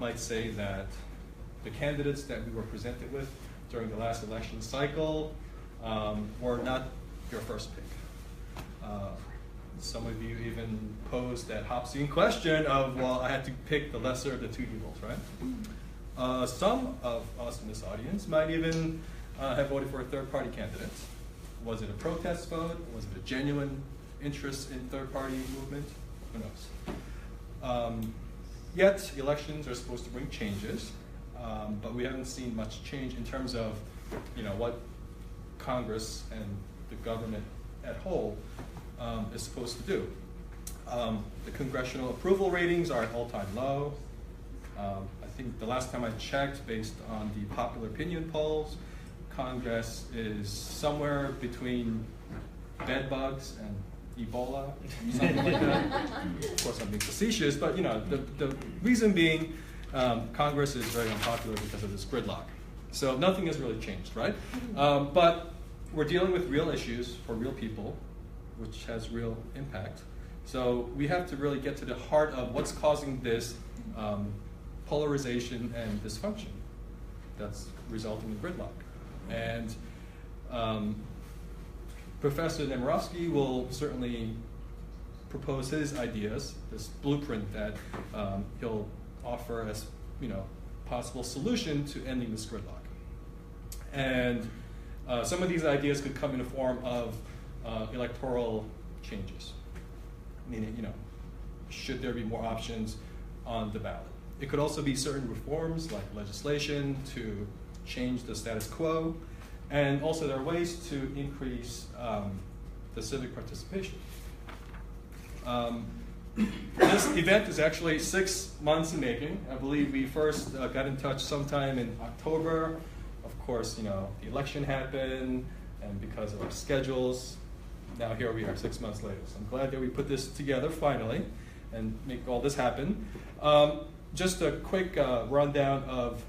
might say that the candidates that we were presented with during the last election cycle were not your first pick. Some of you even posed that Hobbesian question of, well, I had to pick the lesser of the two evils, right? Some of us in this audience might even have voted for a third-party candidate. Was it a protest vote? Was it a genuine interest in third-party movement? Who knows? Yet, elections are supposed to bring changes, but we haven't seen much change in terms of, what Congress and the government at whole is supposed to do. The congressional approval ratings are at all-time low. I think the last time I checked, based on the popular opinion polls, Congress is somewhere between bed bugs and Ebola, something like that. Of course, I'm being facetious, but the reason being, Congress is very unpopular because of this gridlock. So nothing has really changed, right? But we're dealing with real issues for real people, which has real impact. So we have to really get to the heart of what's causing this polarization and dysfunction that's resulting in gridlock. And Professor Nemerovski will certainly propose his ideas, this blueprint that he'll offer as possible solution to ending this gridlock. And some of these ideas could come in the form of electoral changes, meaning, should there be more options on the ballot? It could also be certain reforms like legislation to change the status quo, and also there are ways to increase the civic participation. This event is actually 6 months in making. I believe we first got in touch sometime in October. Of course, the election happened, and because of our schedules, now here we are 6 months later. So I'm glad that we put this together finally and make all this happen. Just a quick rundown of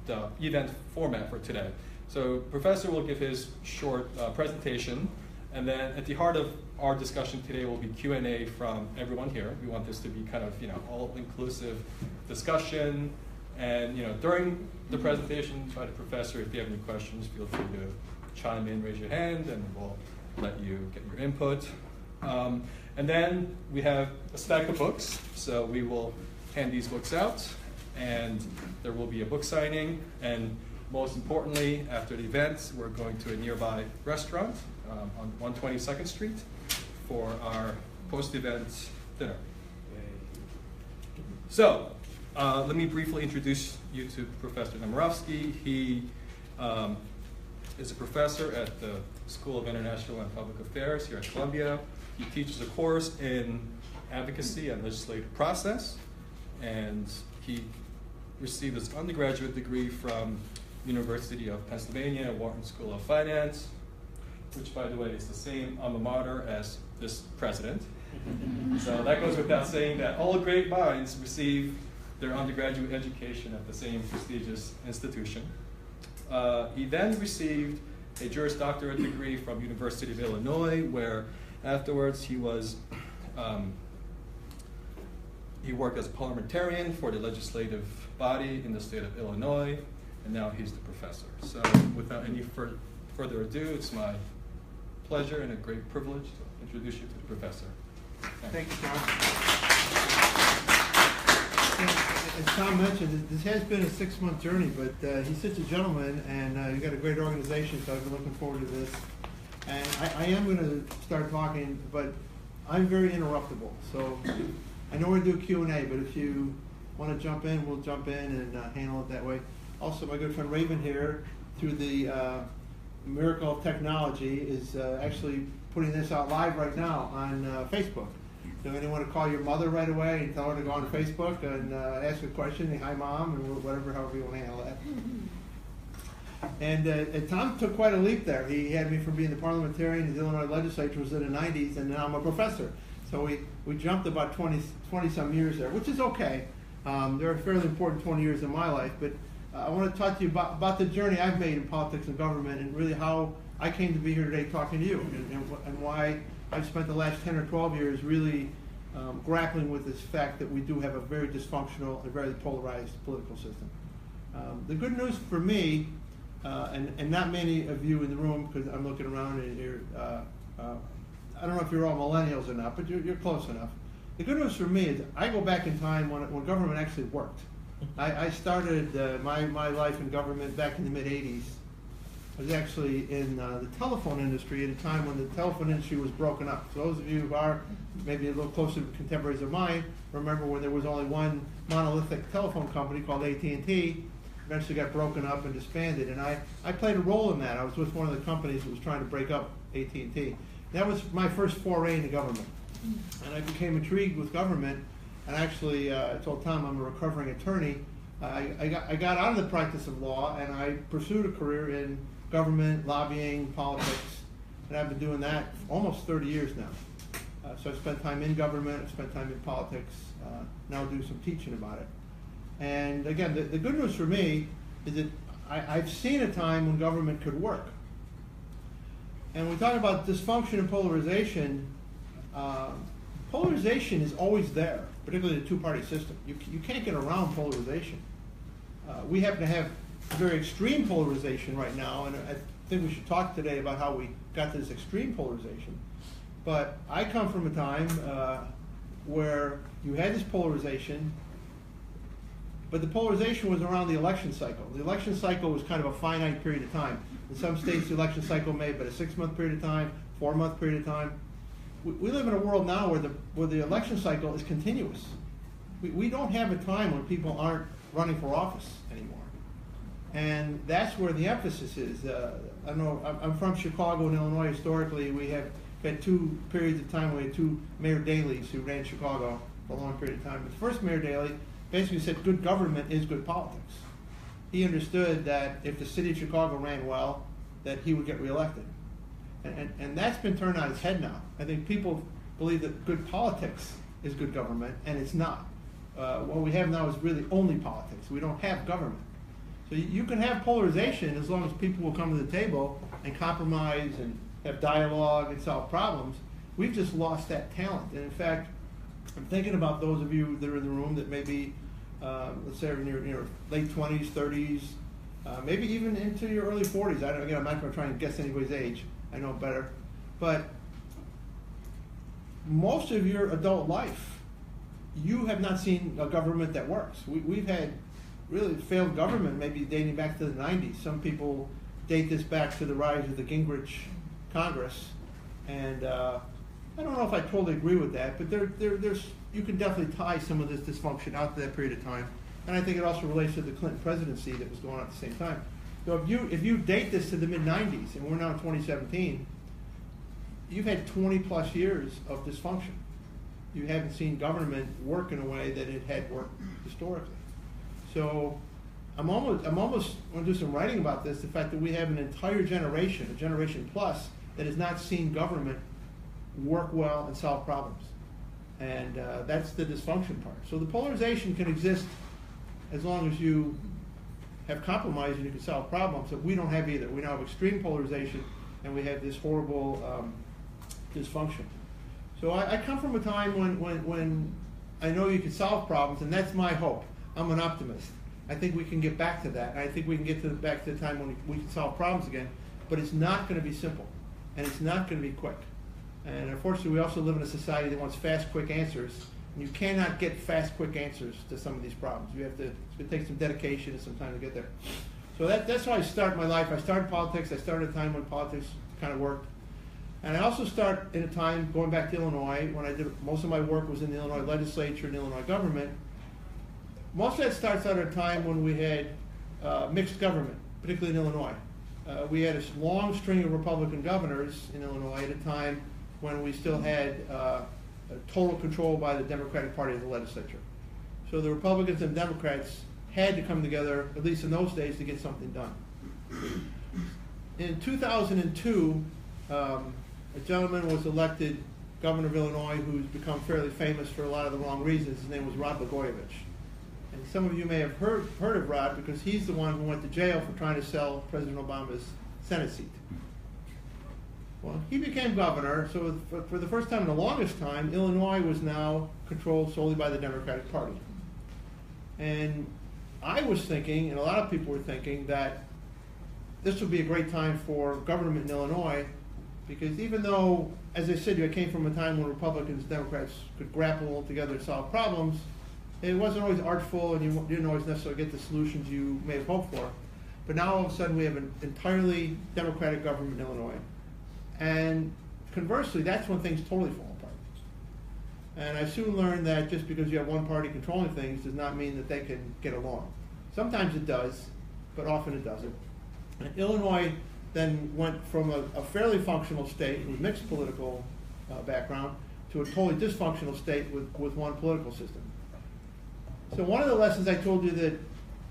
the event format for today. So Professor will give his short presentation, and then at the heart of our discussion today will be Q&A from everyone here. We want this to be kind of all-inclusive discussion, and during the presentation, try to Professor, if you have any questions, feel free to chime in, raise your hand, and we'll let you get your input. And then we have a stack of books, so we will hand these books out, and there will be a book signing, and most importantly, after the event, we're going to a nearby restaurant on 122nd Street for our post-event dinner. So, let me briefly introduce you to Professor Nemerovski. He is a professor at the School of International and Public Affairs here at Columbia. He teaches a course in advocacy and legislative process, and he received his undergraduate degree from University of Pennsylvania, Wharton School of Finance, which, by the way, is the same alma mater as this president. So that goes without saying that all great minds receive their undergraduate education at the same prestigious institution. He then received a Juris Doctorate degree from University of Illinois, where afterwards he worked as a parliamentarian for the legislative body in the state of Illinois, and now he's the professor. So without any further ado, it's my pleasure and a great privilege to introduce you to the professor. Thank you, Tom. As Tom mentioned, this has been a 6-month journey, but he's such a gentleman, and you've got a great organization, so I've been looking forward to this. And I am going to start talking, but I'm very interruptible. So I know we're going to do Q&A, but if you want to jump in, we'll jump in and handle it that way. Also, my good friend Raven here, through the miracle of technology, is actually putting this out live right now on Facebook. So anyone want to call your mother right away and tell her to go on Facebook and ask a question, hi mom, and whatever, however you want to handle that. And Tom took quite a leap there. He had me from being the parliamentarian in the Illinois legislature was in the 90s, and now I'm a professor. So we jumped about 20-some years there, which is okay. They're a fairly important 20 years in my life, but I want to talk to you about the journey I've made in politics and government, and really how I came to be here today talking to you, and why I've spent the last 10 or 12 years really grappling with this fact that we do have a very dysfunctional and very polarized political system. The good news for me, and not many of you in the room, because I'm looking around and you're, I don't know if you're all millennials or not, but you're close enough. The good news for me is I go back in time when government actually worked. I started my life in government back in the mid-'80s. I was actually in the telephone industry at a time when the telephone industry was broken up. So those of you who are maybe a little closer to contemporaries of mine remember when there was only one monolithic telephone company called AT&T, eventually got broken up and disbanded. And I played a role in that. I was with one of the companies that was trying to break up AT&T. That was my first foray into government. And I became intrigued with government. And actually, I told Tom I'm a recovering attorney. I got out of the practice of law and I pursued a career in government, lobbying, politics, and I've been doing that for almost 30 years now. So I've spent time in government, I've spent time in politics, now do some teaching about it. And again, the good news for me is that I've seen a time when government could work. And when we talk about dysfunction and polarization, polarization is always there, particularly the two-party system. You can't get around polarization. We happen to have very extreme polarization right now, and I think we should talk today about how we got to this extreme polarization. But I come from a time where you had this polarization, but the polarization was around the election cycle. The election cycle was kind of a finite period of time. In some states, the election cycle may have been a 6-month period of time, 4-month period of time. We live in a world now where the election cycle is continuous. We don't have a time when people aren't running for office anymore. And that's where the emphasis is. I know I'm from Chicago and Illinois. Historically, we have had 2 periods of time. We had 2 Mayor Daley's who ran Chicago for a long period of time. But the first Mayor Daley basically said good government is good politics. He understood that if the city of Chicago ran well, that he would get reelected. And that's been turned on its head now. I think people believe that good politics is good government, and it's not. What we have now is really only politics. We don't have government. So you can have polarization as long as people will come to the table and compromise and have dialogue and solve problems. We've just lost that talent. And in fact, I'm thinking about those of you that are in the room that may be, let's say, in your late 20s, 30s, maybe even into your early 40s. Again, I'm not going to try and guess anybody's age. I know better. But most of your adult life, you have not seen a government that works. We've had really failed government, maybe dating back to the 90s. Some people date this back to the rise of the Gingrich Congress. And I don't know if I totally agree with that, but there's you can definitely tie some of this dysfunction out to that period of time. And I think it also relates to the Clinton presidency that was going on at the same time. So if you date this to the mid-90s, and we're now in 2017, you've had 20 plus years of dysfunction. You haven't seen government work in a way that it had worked historically. So I'm almost going to do some writing about this, the fact that we have an entire generation, a generation plus, that has not seen government work well and solve problems. And that's the dysfunction part. So the polarization can exist as long as you have compromise and you can solve problems that we don't have either. We now have extreme polarization and we have this horrible dysfunction. So I come from a time when I know you can solve problems, and that's my hope. I'm an optimist. I think we can get back to that. I think we can get back to the time when we can solve problems again, but it's not going to be simple, and it's not going to be quick. And unfortunately, we also live in a society that wants fast, quick answers. And you cannot get fast, quick answers to some of these problems. You have to, it's going to take some dedication and some time to get there. So that's how I start my life. I started politics. I started at a time when politics kind of worked. And I also start in a time, going back to Illinois, when I did most of my work was in the Illinois legislature and the Illinois government. Most of that starts out at a time when we had mixed government, particularly in Illinois. We had a long string of Republican governors in Illinois at a time when we still had total control by the Democratic Party of the legislature. So the Republicans and Democrats had to come together, at least in those days, to get something done. In 2002, a gentleman was elected governor of Illinois who's become fairly famous for a lot of the wrong reasons. His name was Rod Blagojevich. And some of you may have heard of Rod because he's the one who went to jail for trying to sell President Obama's Senate seat. Well, he became governor, so for the first time in the longest time, Illinois was now controlled solely by the Democratic Party. And I was thinking, and a lot of people were thinking, that this would be a great time for government in Illinois, because even though, as I said, I came from a time when Republicans and Democrats could grapple together and solve problems, it wasn't always artful, and you didn't always necessarily get the solutions you may have hoped for. But now all of a sudden we have an entirely Democratic government in Illinois. And conversely, that's when things totally fall apart. And I soon learned that just because you have one party controlling things does not mean that they can get along. Sometimes it does, but often it doesn't. And Illinois then went from a fairly functional state with mixed political background to a totally dysfunctional state with one political system. So one of the lessons I told you that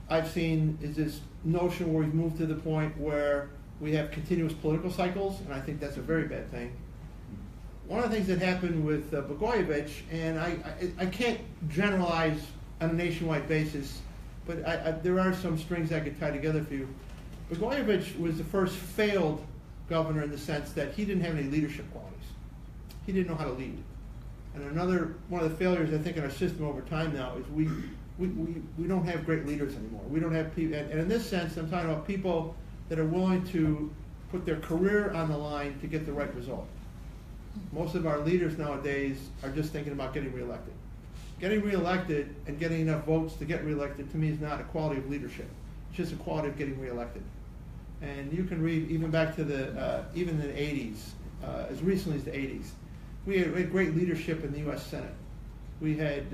I've seen is this notion where we've moved to the point where we have continuous political cycles, and I think that's a very bad thing. One of the things that happened with Blagojevich, and I can't generalize on a nationwide basis, but there are some strings I could tie together for you. Blagojevich was the first failed governor in the sense that he didn't have any leadership qualities. He didn't know how to lead. And another one of the failures I think in our system over time now is we don't have great leaders anymore. We don't have people, and in this sense, I'm talking about people that are willing to put their career on the line to get the right result. Most of our leaders nowadays are just thinking about getting reelected. Getting reelected and getting enough votes to get reelected to me is not a quality of leadership. It's just a quality of getting reelected. And you can read even back to the, even in the 80s, as recently as the 80s, we had great leadership in the U.S. Senate. We had,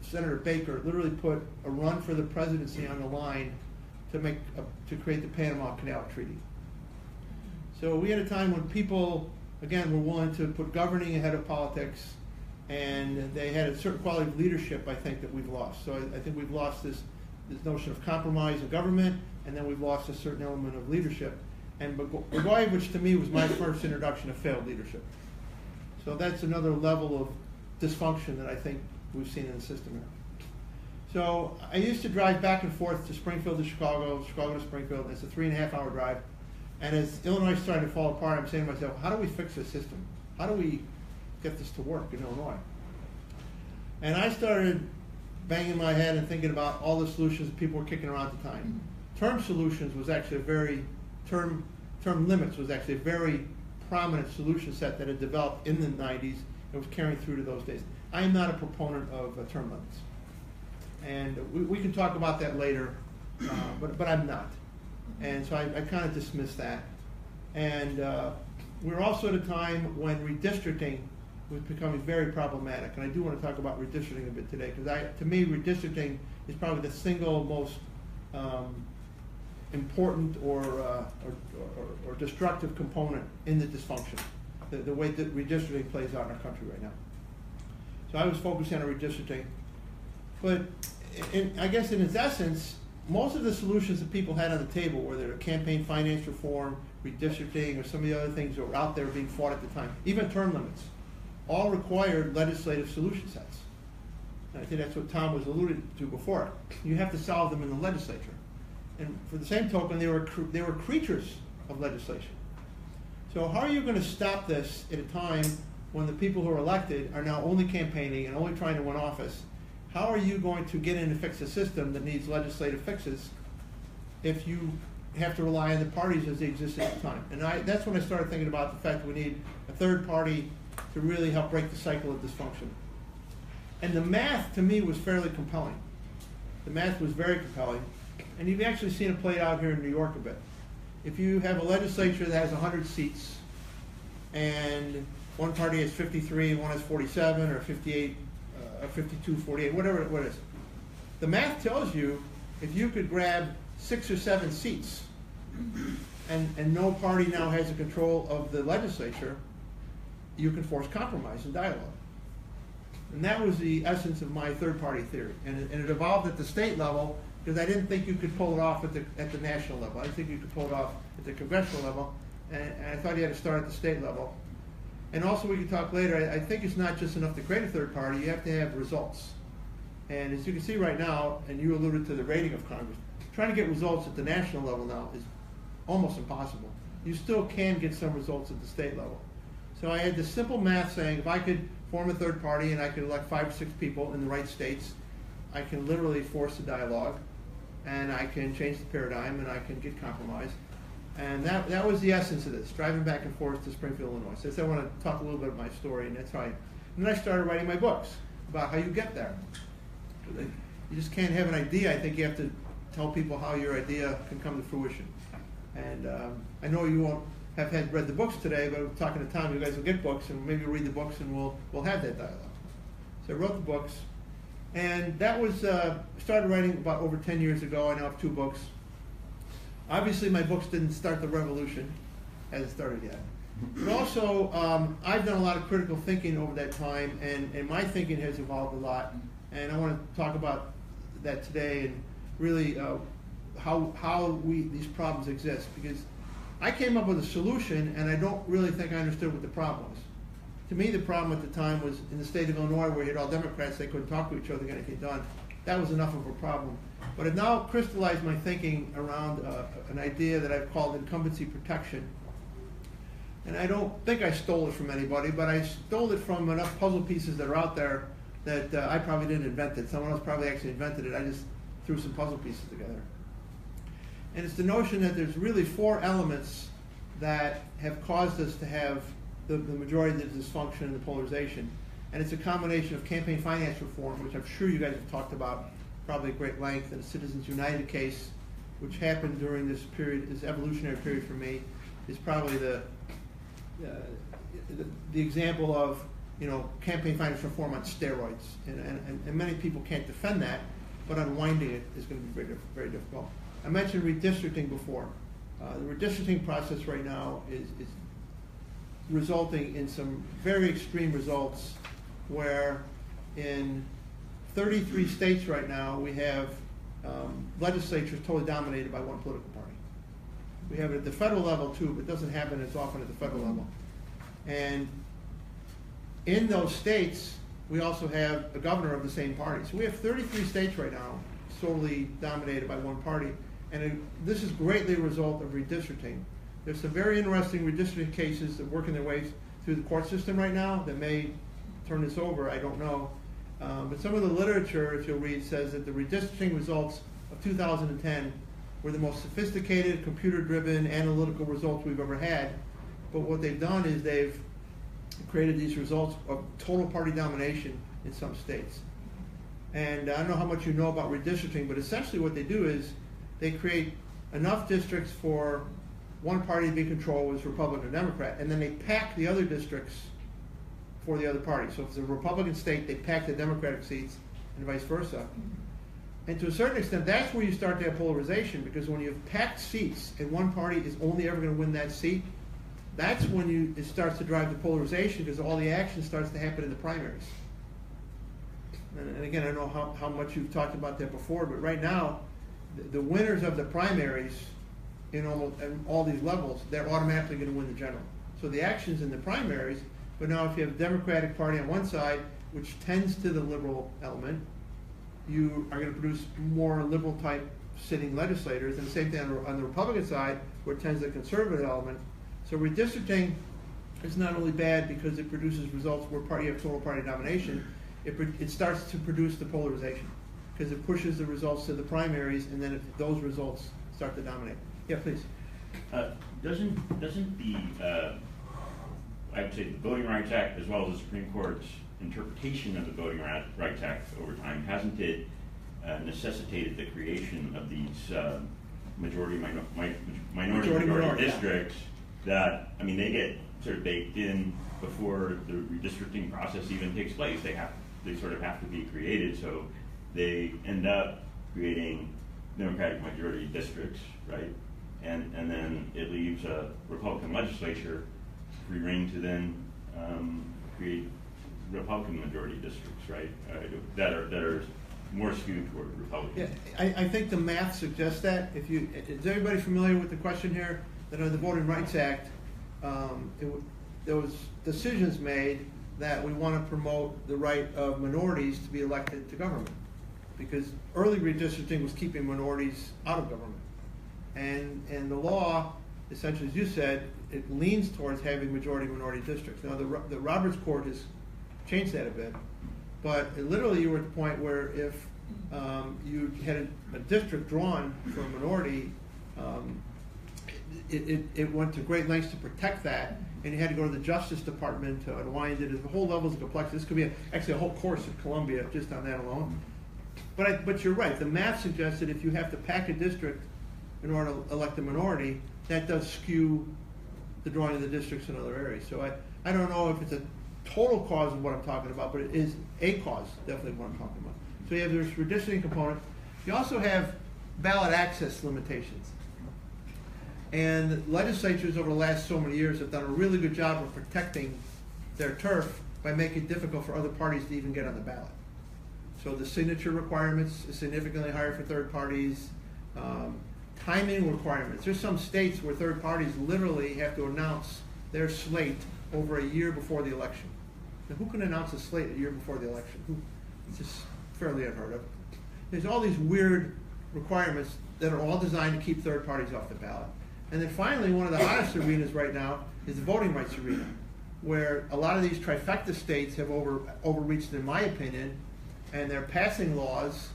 Senator Baker literally put a run for the presidency on the line to create the Panama Canal Treaty. So we had a time when people, again, were willing to put governing ahead of politics, and they had a certain quality of leadership, I think, that we've lost. So I think we've lost this notion of compromise in government, and then we've lost a certain element of leadership. And Blagojevich, to me, was my first introduction to failed leadership. So that's another level of dysfunction that I think we've seen in the system here. So I used to drive back and forth to Springfield to Chicago, Chicago to Springfield. It's a 3.5-hour drive. And as Illinois is starting to fall apart, I'm saying to myself, how do we fix this system? How do we get this to work in Illinois? And I started banging my head and thinking about all the solutions that people were kicking around at the time. Term solutions was actually term limits was actually a very prominent solution set that had developed in the 90s and was carrying through to those days. I am not a proponent of term limits. And we can talk about that later, but I'm not. And so I kind of dismissed that. And we're also at a time when redistricting was becoming very problematic. And I do want to talk about redistricting a bit today, because to me, redistricting is probably the single most important or destructive component in the dysfunction, the way that redistricting plays out in our country right now. So I was focusing on redistricting. But I guess in its essence, most of the solutions that people had on the table, whether campaign finance reform, redistricting, or some of the other things that were out there being fought at the time, even term limits, all required legislative solution sets. And I think that's what Tom was alluding to before. You have to solve them in the legislature. And for the same token, they were creatures of legislation. So how are you going to stop this at a time when the people who are elected are now only campaigning and only trying to win office? How are you going to get in and fix a system that needs legislative fixes if you have to rely on the parties as they existed at the time? And that's when I started thinking about the fact that we need a third party to really help break the cycle of dysfunction. And the math, to me, was fairly compelling. The math was very compelling. And you've actually seen it play out here in New York a bit. If you have a legislature that has 100 seats, and one party has 53 and one has 47 or 58, 52, 48, whatever it is. The math tells you if you could grab 6 or 7 seats and no party now has the control of the legislature, you can force compromise and dialogue. And that was the essence of my third party theory. And it evolved at the state level because I didn't think you could pull it off at the national level. I didn't think you could pull it off at the congressional level. And I thought you had to start at the state level. And also, we can talk later, I think it's not just enough to create a third party, you have to have results. And as you can see right now, and you alluded to the rating of Congress, trying to get results at the national level now is almost impossible. you still can get some results at the state level. So I had this simple math saying if I could form a third party and I could elect 5 or 6 people in the right states, I can literally force a dialogue, and I can change the paradigm, and I can get compromise. And that was the essence of this, driving back and forth to Springfield, Illinois. So I want to talk a little bit about my story, and that's how and then I started writing my books about how you get there. You just can't have an idea. I think you have to tell people how your idea can come to fruition. And I know you won't have read the books today, but I'm talking to Tom, you guys will get books, and maybe we'll read the books, and we'll have that dialogue. So I wrote the books, and that was started writing about over 10 years ago. I now have 2 books. Obviously, my books didn't start the revolution, hasn't started yet. But also, I've done a lot of critical thinking over that time, and my thinking has evolved a lot. And I want to talk about that today, and really how these problems exist. Because I came up with a solution, and I don't really think I understood what the problem was. To me, the problem at the time was in the state of Illinois, where you had all Democrats, they couldn't talk to each other to get anything done. That was enough of a problem. But I've now crystallized my thinking around an idea that I've called incumbency protection. And I don't think I stole it from anybody, but I stole it from enough puzzle pieces that are out there that I probably didn't invent it. Someone else probably actually invented it. I just threw some puzzle pieces together. And it's the notion that there's really 4 elements that have caused us to have the majority of the dysfunction and the polarization. And it's a combination of campaign finance reform, which I'm sure you guys have talked about probably at great length, and the Citizens United case, which happened during this period, this evolutionary period for me, is probably the example of, campaign finance reform on steroids. And many people can't defend that, but unwinding it is going to be very, very difficult. I mentioned redistricting before. The redistricting process right now is resulting in some very extreme results, where in 33 states right now we have legislatures totally dominated by one political party. We have it at the federal level too, but it doesn't happen as often at the federal level. And in those states, we also have a governor of the same party. So we have 33 states right now solely dominated by one party. And this is greatly a result of redistricting. There's some very interesting redistricting cases that are working their way through the court system right now that may turn this over, I don't know. But some of the literature, if you'll read, says that the redistricting results of 2010 were the most sophisticated, computer-driven, analytical results we've ever had. But what they've done is they've created these results of total party domination in some states. And I don't know how much you know about redistricting, but essentially what they do is they create enough districts for one party to be controlled, whether it's Republican or Democrat, and then they pack the other districts for the other party. So if it's a Republican state, they pack the Democratic seats, and vice versa. And to a certain extent, that's where you start to have polarization, because when you have packed seats and one party is only ever going to win that seat, that's when it starts to drive the polarization, because all the action starts to happen in the primaries. And again, I don't know how much you've talked about that before, but right now, the winners of the primaries in all these levels, they're automatically going to win the general. So the action's in the primaries, but now if you have a Democratic Party on one side, which tends to the liberal element, you are going to produce more liberal type sitting legislators, and the same thing on the Republican side, where it tends to the conservative element. So redistricting is not only bad because it produces results where you have total party domination, it starts to produce the polarization, because it pushes the results to the primaries, and then those results start to dominate. Yeah, please. Doesn't the I would say the Voting Rights Act, as well as the Supreme Court's interpretation of the Voting Rights Act over time, hasn't it necessitated the creation of these minority districts that, I mean, they get sort of baked in before the redistricting process even takes place. They sort of have to be created, so they end up creating Democratic majority districts, right? And then it leaves a Republican legislature free rein to then create Republican majority districts, right? That are more skewed toward Republican. Yeah, I think the math suggests that. Is everybody familiar with the question here? That under the Voting Rights Act, there was decisions made that we want to promote the right of minorities to be elected to government, because early redistricting was keeping minorities out of government. And the law essentially, as you said, it leans towards having majority-minority districts. Now, the Roberts Court has changed that a bit, but literally you were at the point where if you had a district drawn for a minority, it went to great lengths to protect that, and you had to go to the Justice Department to unwind it. There's a whole levels of complexity. This could be actually a whole course at Columbia just on that alone. But you're right. The math suggests that if you have to pack a district in order to elect a minority, that does skew the drawing of the districts in other areas. So I don't know if it's a total cause of what I'm talking about, but it is a cause, definitely what I'm talking about. So you have this redistricting component. You also have ballot access limitations. And legislatures over the last so many years have done a really good job of protecting their turf by making it difficult for other parties to even get on the ballot. So the signature requirements is significantly higher for third parties. Timing requirements. There's some states where third parties literally have to announce their slate over a year before the election. Now, who can announce a slate a year before the election? It's just fairly unheard of. There's all these weird requirements that are all designed to keep third parties off the ballot. And then finally, one of the hottest arenas right now is the voting rights arena, where a lot of these trifecta states have overreached, in my opinion, and they're passing laws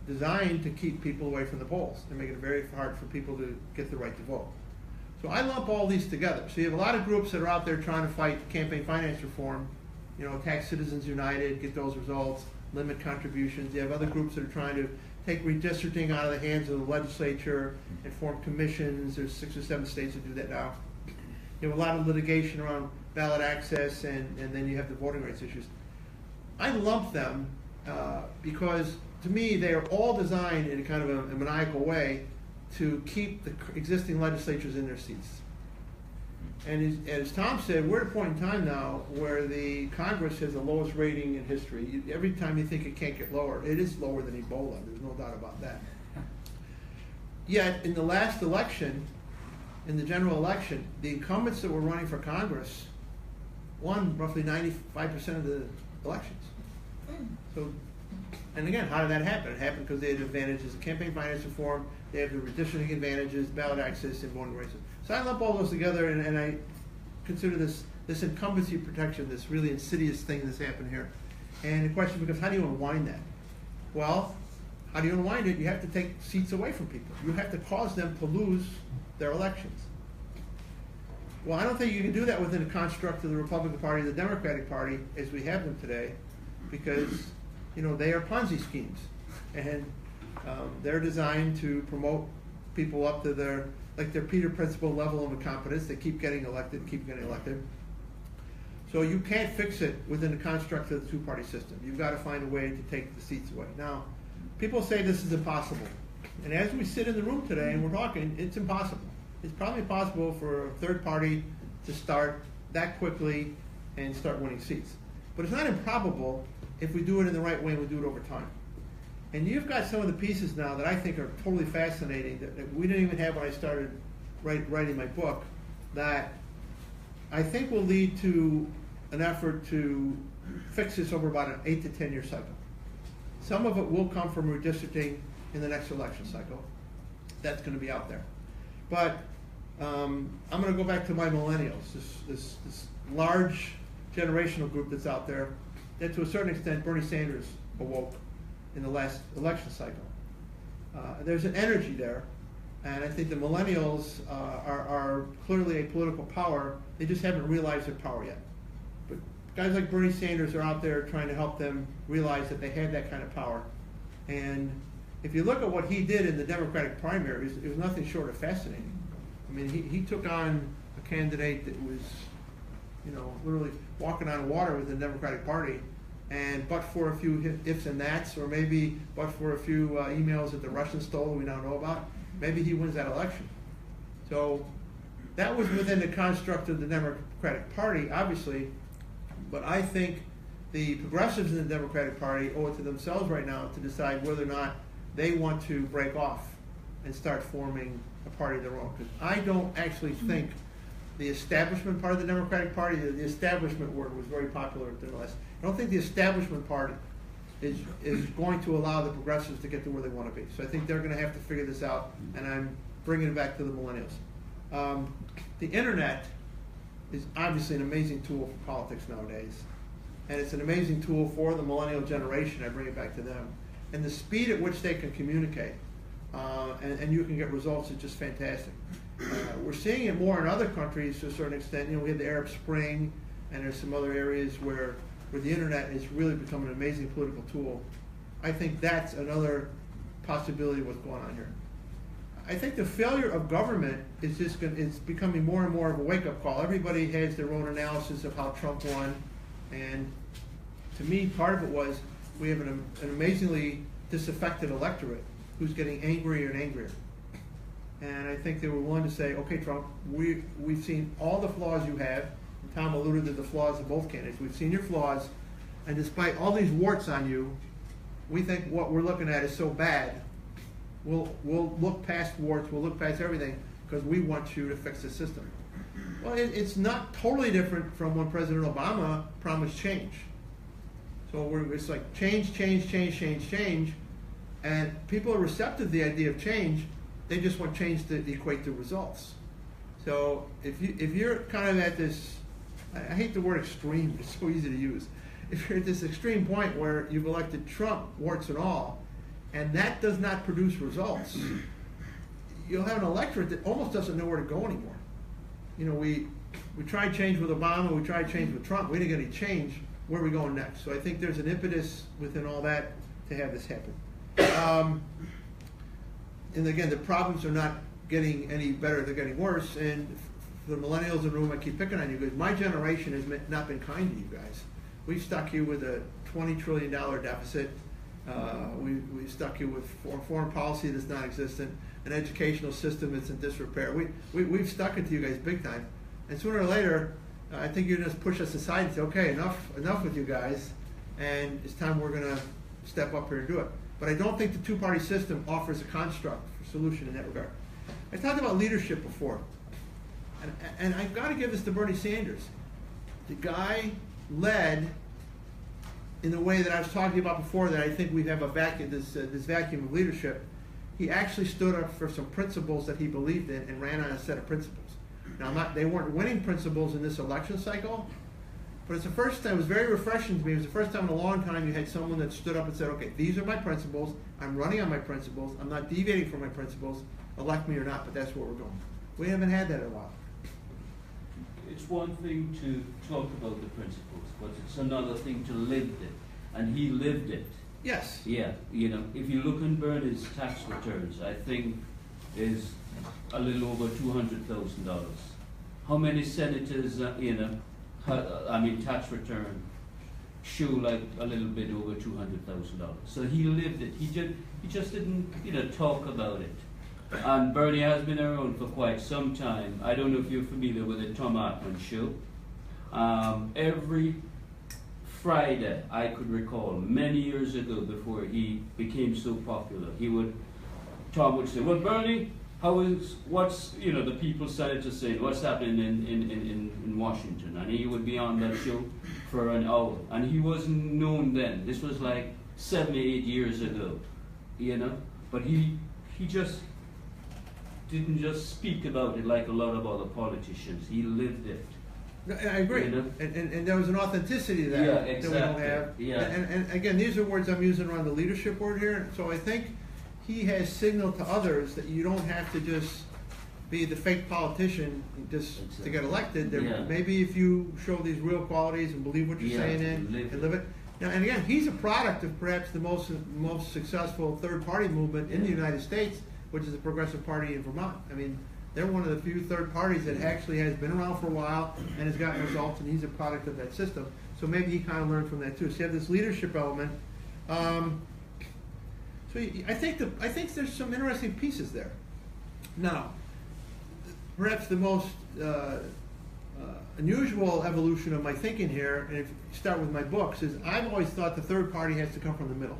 designed to keep people away from the polls and make it very hard for people to get the right to vote. So I lump all these together. So you have a lot of groups that are out there trying to fight campaign finance reform, Tax Citizens United, get those results, limit contributions. You have other groups that are trying to take redistricting out of the hands of the legislature and form commissions. There's 6 or 7 states that do that now. You have a lot of litigation around ballot access, and then you have the voting rights issues. I lump them because, to me, they are all designed in a kind of a maniacal way to keep the existing legislatures in their seats. And as Tom said, we're at a point in time now where the Congress has the lowest rating in history. Every time you think it can't get lower, it is lower than Ebola. There's no doubt about that. Yet, in the last election, in the general election, the incumbents that were running for Congress won roughly 95% of the elections. So, and again, how did that happen? It happened because they had advantages of campaign finance reform, they have the redistricting advantages, ballot access, and voting rights. So I lump all those together, and I consider this incumbency protection, this really insidious thing that's happened here. And the question becomes, how do you unwind that? Well, how do you unwind it? You have to take seats away from people. You have to cause them to lose their elections. Well, I don't think you can do that within the construct of the Republican Party or the Democratic Party as we have them today, because they are Ponzi schemes, and they're designed to promote people up to their Peter Principle level of incompetence. They keep getting elected, So you can't fix it within the construct of the two-party system. You've got to find a way to take the seats away. Now, people say this is impossible. And as we sit in the room today and we're talking, it's impossible. It's probably impossible for a third party to start that quickly and start winning seats. But it's not improbable if we do it in the right way and we do it over time. And you've got some of the pieces now that I think are totally fascinating that we didn't even have when I started writing my book, that I think will lead to an effort to fix this over about an 8 to 10 year cycle. Some of it will come from redistricting in the next election cycle. That's going to be out there. But I'm going to go back to my millennials, this large generational group that's out there that to a certain extent Bernie Sanders awoke in the last election cycle. There's an energy there, and I think the millennials are clearly a political power. They just haven't realized their power yet. But guys like Bernie Sanders are out there trying to help them realize that they have that kind of power. And if you look at what he did in the Democratic primaries, it was nothing short of fascinating. I mean, he took on a candidate that was, literally walking on water with the Democratic Party, and but for a few ifs and that's, or maybe but for a few emails that the Russians stole we now know about, maybe he wins that election. So that was within the construct of the Democratic Party, obviously, but I think the progressives in the Democratic Party owe it to themselves right now to decide whether or not they want to break off and start forming a party of their own. Because I don't actually think the establishment part of the Democratic Party, the establishment word was very popular at the last. I don't think the establishment party is going to allow the progressives to get to where they want to be. So I think they're going to have to figure this out, and I'm bringing it back to the millennials. The internet is obviously an amazing tool for politics nowadays. And it's an amazing tool for the millennial generation. I bring it back to them. And the speed at which they can communicate and you can get results is just fantastic. We're seeing it more in other countries to a certain extent. You know, we had the Arab Spring, and there's some other areas where the internet has really become an amazing political tool. I think that's another possibility of what's going on here. I think the failure of government is just it's becoming more and more of a wake-up call. Everybody has their own analysis of how Trump won, and to me, part of it was we have an amazingly disaffected electorate who's getting angrier and angrier. And I think they were willing to say, okay, Trump, we've seen all the flaws you have, and Tom alluded to the flaws of both candidates. We've seen your flaws, and despite all these warts on you, we think what we're looking at is so bad, we'll look past warts, we'll look past everything, because we want you to fix the system. Well, it's not totally different from when President Obama promised change. So it's like change, change, change, change, change, and people are receptive to the idea of change. They just want change to equate to results. So if you're kind of at this, I hate the word extreme, it's so easy to use. If you're at this extreme point where you've elected Trump, warts and all, and that does not produce results, you'll have an electorate that almost doesn't know where to go anymore. You know, we tried change with Obama, we tried change with Trump, we didn't get any change. Where are we going next? So I think there's an impetus within all that to have this happen. And again, the problems are not getting any better, they're getting worse. And for the millennials in the room, I keep picking on you guys. My generation has not been kind to you guys. We've stuck you with a $20 trillion deficit. We stuck you with foreign policy that's non-existent, an educational system that's in disrepair. We've stuck it to you guys big time. And sooner or later, I think you're going to push us aside and say, okay, enough with you guys, and it's time we're going to step up here and do it. But I don't think the two-party system offers a construct for solution in that regard. I talked about leadership before, and I've got to give this to Bernie Sanders. The guy led in the way that I was talking about before, that I think we have a vacuum, this vacuum of leadership. He actually stood up for some principles that he believed in and ran on a set of principles. Now, they weren't winning principles in this election cycle, but it's the first time, it was very refreshing to me, it was the first time in a long time you had someone that stood up and said, okay, these are my principles, I'm running on my principles, I'm not deviating from my principles, elect me or not, but that's where we're going. We haven't had that in a while. It's one thing to talk about the principles, but it's another thing to live it, and he lived it. Yes. Yeah, you know, if you look in Bernie's tax returns, I think is a little over $200,000. How many senators, tax return show like a little bit over $200,000. So he lived it. He just didn't, talk about it. And Bernie has been around for quite some time. I don't know if you're familiar with the Tom Hartman show. Every Friday, I could recall, many years ago before he became so popular, Tom would say, well, Bernie, what's the people started to say, what's happening in Washington? And he would be on that show for an hour. And he wasn't known then. This was like 7 or 8 years ago, But he just didn't just speak about it like a lot of other politicians. He lived it. I agree. And there was an authenticity to that that we don't have. Yeah. And again, these are words I'm using around the leadership word here. So I think he has signaled to others that you don't have to just be the fake politician just to get elected. Maybe if you show these real qualities and believe what you're saying and live it. Now, and again, he's a product of perhaps the most successful third-party movement in the United States, which is the Progressive Party in Vermont. I mean, they're one of the few third parties that actually has been around for a while and has gotten results, and he's a product of that system. So maybe he kind of learned from that too. So you have this leadership element. So I think there's some interesting pieces there. Now, perhaps the most unusual evolution of my thinking here, and if you start with my books, is I've always thought the third party has to come from the middle.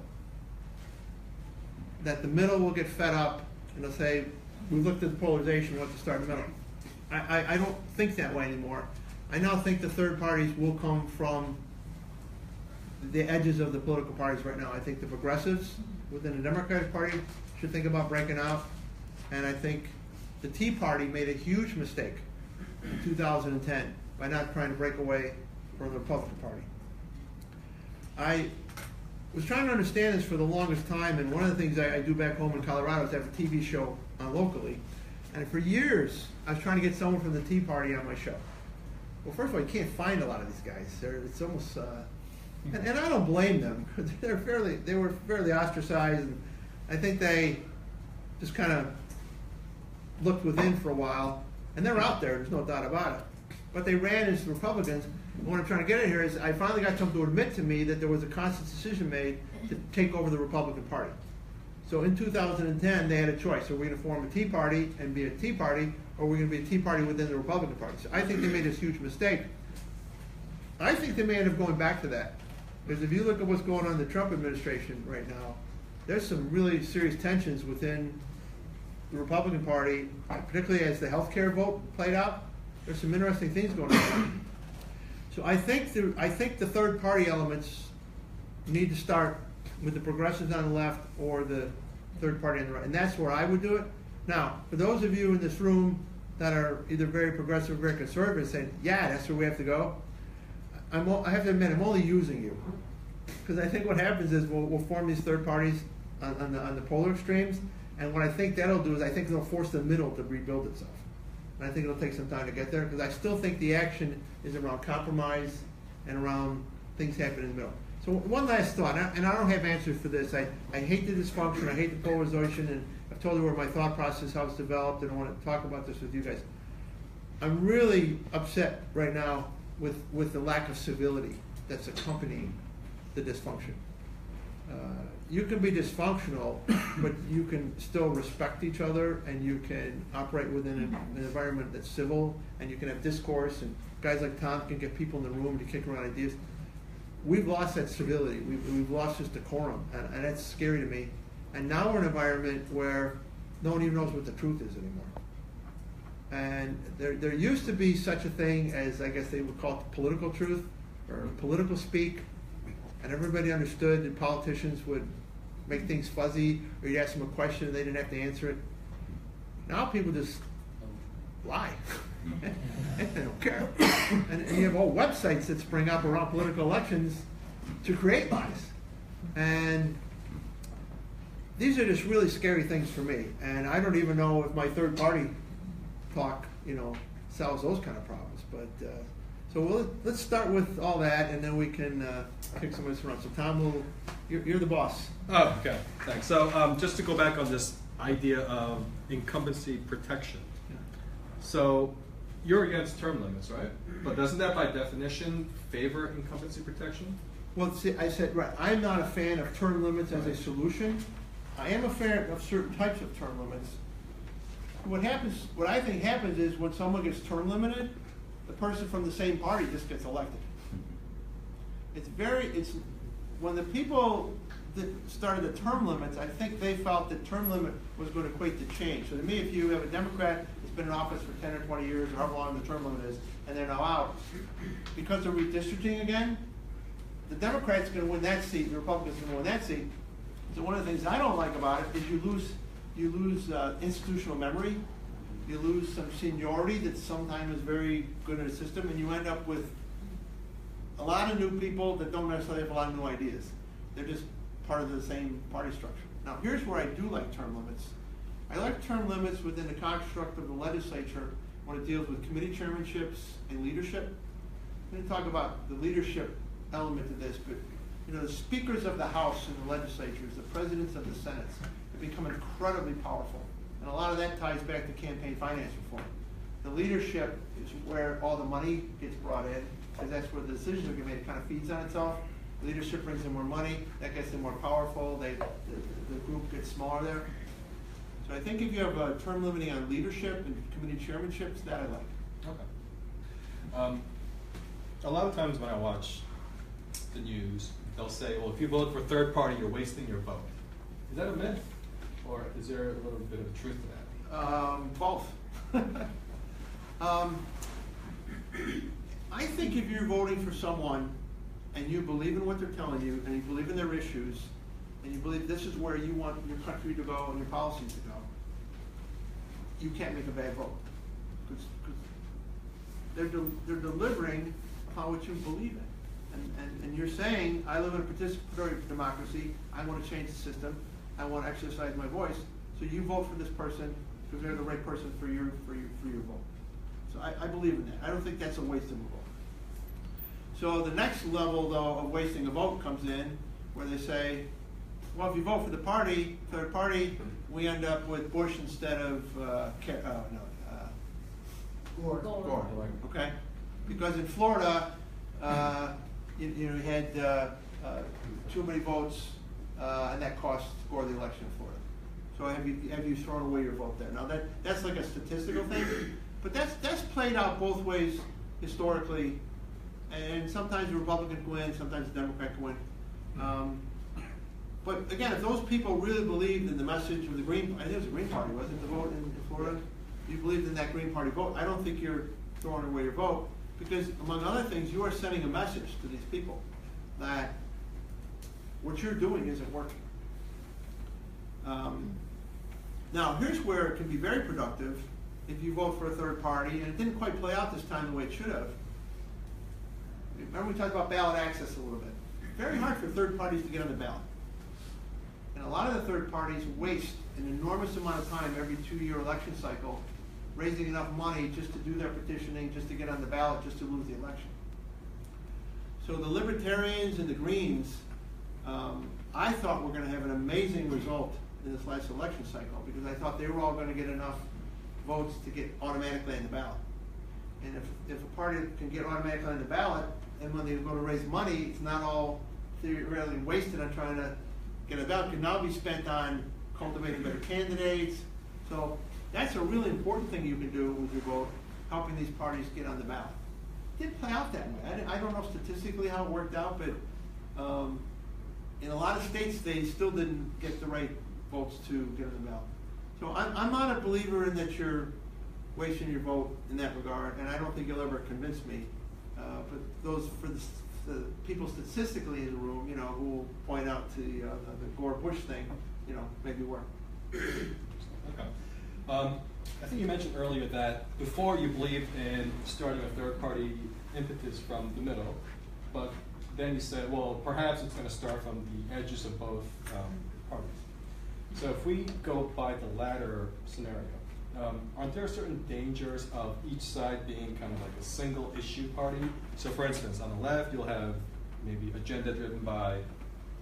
That the middle will get fed up and they'll say, we've looked at the polarization, we want to start in the middle. I don't think that way anymore. I now think the third parties will come from the edges of the political parties right now. I think the progressives within the Democratic Party should think about breaking out, and I think the Tea Party made a huge mistake in 2010 by not trying to break away from the Republican Party. I was trying to understand this for the longest time, and one of the things I do back home in Colorado is have a TV show locally. And for years, I was trying to get someone from the Tea Party on my show. Well, first of all, you can't find a lot of these guys. It's almost, and I don't blame them. They were fairly ostracized, and I think they just kind of looked within for a while, and they're out there. There's no doubt about it. But they ran as Republicans. And what I'm trying to get at here is, I finally got someone to admit to me that there was a conscious decision made to take over the Republican Party. So in 2010, they had a choice: are we going to form a Tea Party and be a Tea Party, or are we going to be a Tea Party within the Republican Party? So I think they made this huge mistake. I think they may end up going back to that, because if you look at what's going on in the Trump administration right now, there's some really serious tensions within the Republican Party, particularly as the health care vote played out. There's some interesting things going on. So I think the third party elements need to start with the progressives on the left or the third party on the right, and that's where I would do it. Now, for those of you in this room that are either very progressive or very conservative, saying, yeah, that's where we have to go, I have to admit, I'm only using you. Because I think what happens is we'll form these third parties on the polar extremes, and what I think that'll do is I think it'll force the middle to rebuild itself. And I think it'll take some time to get there, because I still think the action is around compromise and around things happening in the middle. So one last thought, and I don't have answers for this. I hate the dysfunction, I hate the polarization, and I've told you where my thought process, how it's developed, and I want to talk about this with you guys. I'm really upset right now with the lack of civility that's accompanying the dysfunction. You can be dysfunctional, but you can still respect each other, and you can operate within an environment that's civil, and you can have discourse, and guys like Tom can get people in the room to kick around ideas. We've lost that civility. We've lost just decorum, and that's scary to me. And now we're in an environment where no one even knows what the truth is anymore. And there used to be such a thing as, I guess they would call it political truth, or political speak, and everybody understood that politicians would make things fuzzy, or you'd ask them a question and they didn't have to answer it. Now people just lie. They don't care. And you have whole websites that spring up around political elections to create lies. And these are just really scary things for me. And I don't even know if my third party talk, solves those kind of problems. But so let's start with all that, and then we can kick some of this around. So Tom, you're the boss. Oh, okay, thanks. So just to go back on this idea of incumbency protection. Yeah. So you're against term limits, right? But doesn't that by definition favor incumbency protection? Well, see, I said, right, I'm not a fan of term limits as a solution. I am a fan of certain types of term limits. What I think happens is when someone gets term limited, the person from the same party just gets elected. When the people that started the term limits, I think they felt that term limit was going to equate to change. So to me, if you have a Democrat that's been in office for 10 or 20 years, or however long the term limit is, and they're now out, because they're redistricting again, the Democrat's going to win that seat, the Republicans are going to win that seat. So one of the things I don't like about it is you lose institutional memory, you lose some seniority that sometimes is very good in a system, and you end up with a lot of new people that don't necessarily have a lot of new ideas. They're just part of the same party structure. Now, here's where I do like term limits. I like term limits within the construct of the legislature when it deals with committee chairmanships and leadership. I'm going to talk about the leadership element of this, but the speakers of the House and the legislatures, the presidents of the Senates, have become incredibly powerful. And a lot of that ties back to campaign finance reform. The leadership is where all the money gets brought in, because that's where the decisions are made. It kind of feeds on itself. Leadership brings in more money, that gets them more powerful, the group gets smaller there. So I think if you have a term limiting on leadership and committee chairmanships, that I like. Okay. A lot of times when I watch the news, they'll say, well, if you vote for third party, you're wasting your vote. Is that a myth? Or is there a little bit of truth to that? Both. I think if you're voting for someone and you believe in what they're telling you, and you believe in their issues, and you believe this is where you want your country to go and your policies to go, you can't make a bad vote. Because they're delivering upon what you believe in. And you're saying, I live in a participatory democracy, I want to change the system, I want to exercise my voice, so you vote for this person because they're the right person for your vote. So I believe in that. I don't think that's a waste of a vote. So the next level, though, of wasting a vote comes in where they say, well, if you vote for the party, third party, we end up with Bush instead of Gore. Okay? Because in Florida, you had too many votes, and that cost Gore the election in Florida. So have you thrown away your vote there? Now that's like a statistical thing, but that's played out both ways historically, and sometimes the Republican can win, sometimes the Democrat can win. But again, if those people really believed in the message of the Green, I think it was the Green Party, wasn't it, the vote in Florida? You believed in that Green Party vote, I don't think you're throwing away your vote, because among other things, you are sending a message to these people that what you're doing isn't working. Now, here's where it can be very productive if you vote for a third party, and it didn't quite play out this time the way it should have. Remember we talked about ballot access a little bit. Very hard for third parties to get on the ballot. And a lot of the third parties waste an enormous amount of time every 2-year election cycle raising enough money just to do their petitioning, just to get on the ballot, just to lose the election. So the Libertarians and the Greens, I thought were going to have an amazing result in this last election cycle because I thought they were all going to get enough votes to get automatically on the ballot. And if a party can get automatically on the ballot, and when they go to raise money, it's not all theoretically wasted on trying to get a ballot. It can now be spent on cultivating better candidates. So that's a really important thing you can do with your vote, helping these parties get on the ballot. It didn't play out that way. I don't know statistically how it worked out, but in a lot of states, they still didn't get the right votes to get on the ballot. So I'm not a believer in that you're wasting your vote in that regard, and I don't think you'll ever convince me. But those, for the people statistically in the room, you know, who will point out to the Gore-Bush thing, you know, maybe work. Okay. I think you mentioned earlier that before you believed in starting a third-party impetus from the middle, but then you said, well, perhaps it's going to start from the edges of both parties. So if we go by the latter scenario, aren't there certain dangers of each side being kind of like a single issue party? So for instance, on the left, you'll have maybe agenda driven by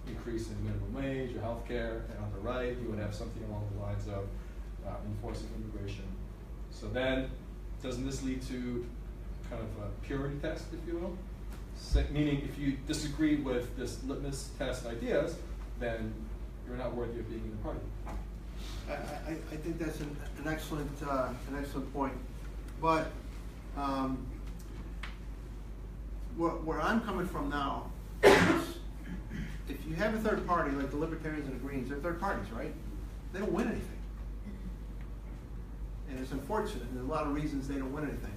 increasing minimum wage or healthcare, and on the right, you would have something along the lines of enforcing immigration. So then, doesn't this lead to kind of a purity test, if you will? Meaning, if you disagree with this litmus test ideas, then you're not worthy of being in the party. I think that's an excellent point. But where I'm coming from now is if you have a third party like the Libertarians and the Greens, they're third parties, right? They don't win anything. And it's unfortunate, and there's a lot of reasons they don't win anything.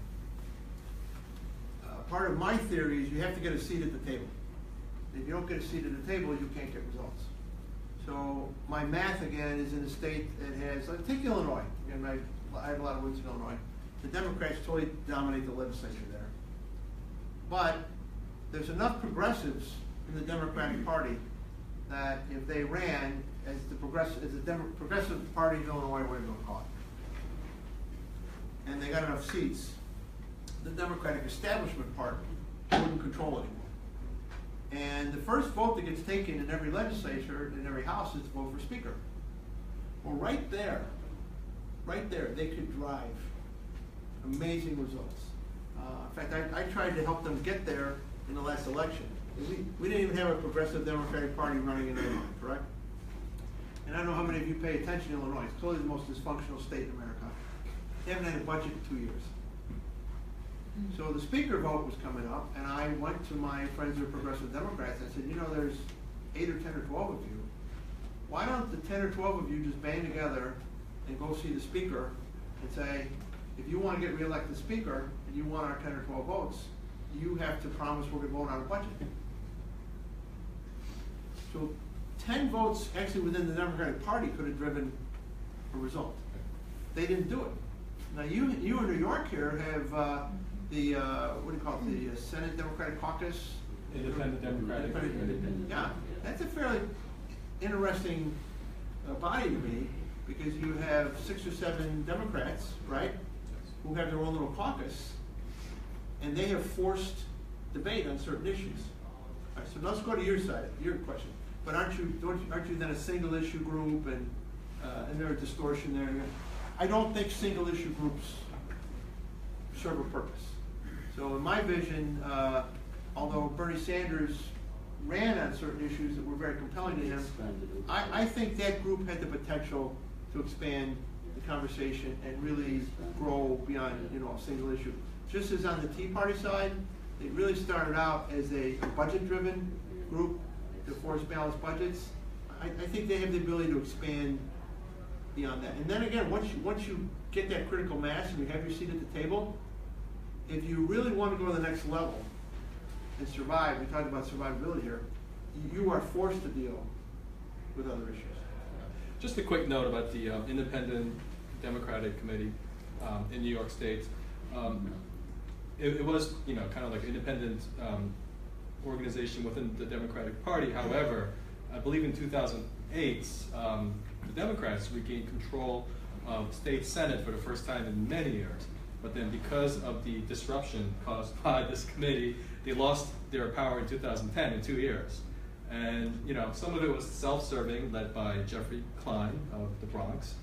Part of my theory is you have to get a seat at the table. If you don't get a seat at the table, you can't get results. So my math, again, is in a state that has, like, take Illinois. Again, I have a lot of wins in Illinois. The Democrats totally dominate the legislature there. But there's enough progressives in the Democratic Party that if they ran as the progressive party of Illinois, whatever you want to call it, and they got enough seats, the Democratic establishment part wouldn't control anymore. And the first vote that gets taken in every legislature, in every house, is to vote for speaker. Well, right there, they could drive amazing results. In fact, I tried to help them get there in the last election. We didn't even have a progressive Democratic Party running in Illinois, correct? And I don't know how many of you pay attention to Illinois. It's totally the most dysfunctional state in America. They haven't had a budget in 2 years. So the speaker vote was coming up, and I went to my friends who are progressive Democrats. I said, you know, there's 8 or 10 or 12 of you. Why don't the 10 or 12 of you just band together and go see the speaker and say, if you want to get reelected speaker and you want our 10 or 12 votes, you have to promise we're going to vote on a budget. So 10 votes actually within the Democratic Party could have driven a result. They didn't do it. Now, you in New York here have the, what do you call it, the Senate Democratic Caucus? Independent Democratic. Yeah, that's a fairly interesting body to me, because you have 6 or 7 Democrats, right, who have their own little caucus, and they have forced debate on certain issues. All right, so let's go to your side, your question. But aren't you then a single issue group, and there's a distortion there? I don't think single issue groups serve a purpose. So in my vision, although Bernie Sanders ran on certain issues that were very compelling to him, I think that group had the potential to expand the conversation and really grow beyond, a single issue. Just as on the Tea Party side, they really started out as a budget-driven group to force balanced budgets. I think they have the ability to expand beyond that. And then again, once you get that critical mass and you have your seat at the table, if you really want to go to the next level and survive, we talked about survivability here, you are forced to deal with other issues. Just a quick note about the Independent Democratic Committee in New York State. It was, kind of like an independent organization within the Democratic Party. However, I believe in 2008, the Democrats regained control of state Senate for the first time in many years. But then because of the disruption caused by this committee, they lost their power in 2010 in 2 years. And some of it was self-serving, led by Jeffrey Klein of the Bronx.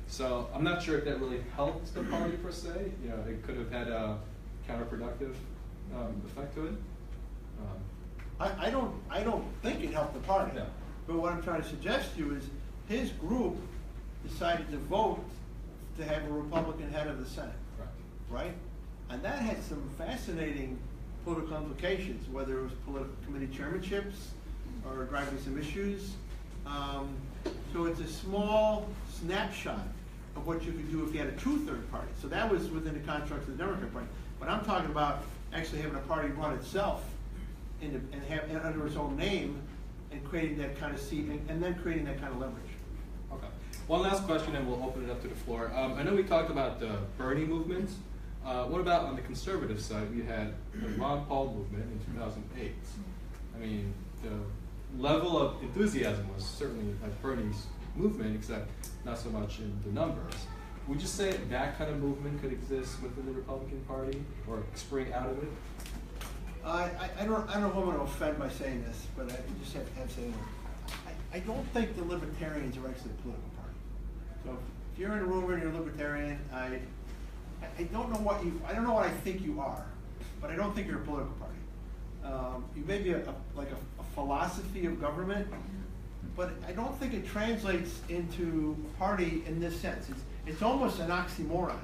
So I'm not sure if that really helped the party per se. It could have had a counterproductive effect to it. I don't think it helped the party. No. But what I'm trying to suggest to you is his group decided to vote to have a Republican head of the Senate. Right? And that had some fascinating political implications, whether it was political committee chairmanships or driving some issues. So it's a small snapshot of what you could do if you had a true third party. So that was within the construct of the Democratic Party. But I'm talking about actually having a party run itself and under its own name, and creating that kind of seat, and then creating that kind of leverage. Okay. One last question, and we'll open it up to the floor. I know we talked about the Bernie movement. What about on the conservative side? We had the Ron Paul movement in 2008. I mean, the level of enthusiasm was certainly like Bernie's movement, except not so much in the numbers. Would you say that kind of movement could exist within the Republican Party, or spring out of it? I don't know if I'm going to offend by saying this, but I just have to say it. I don't think the Libertarians are actually a political party. So if you're in a room and you're a Libertarian, I don't know I don't know what I think you are, but I don't think you're a political party. You may be a philosophy of government, but I don't think it translates into a party in this sense. It's almost an oxymoron.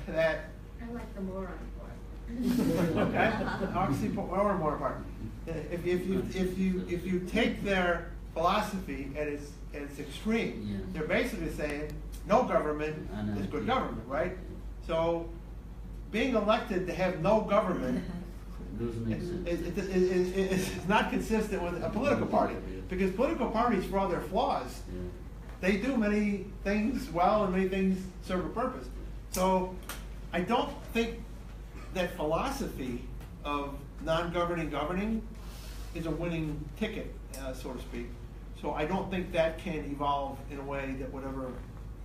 That I like the moron part. okay, oxymoron part. If you take their philosophy at its extreme, they're basically saying no government is good government, right? So being elected to have no government is not consistent with a political party, because political parties, for all their flaws, they do many things well and many things serve a purpose. So I don't think that philosophy of non-governing governing is a winning ticket, so to speak. So I don't think that can evolve in a way that would ever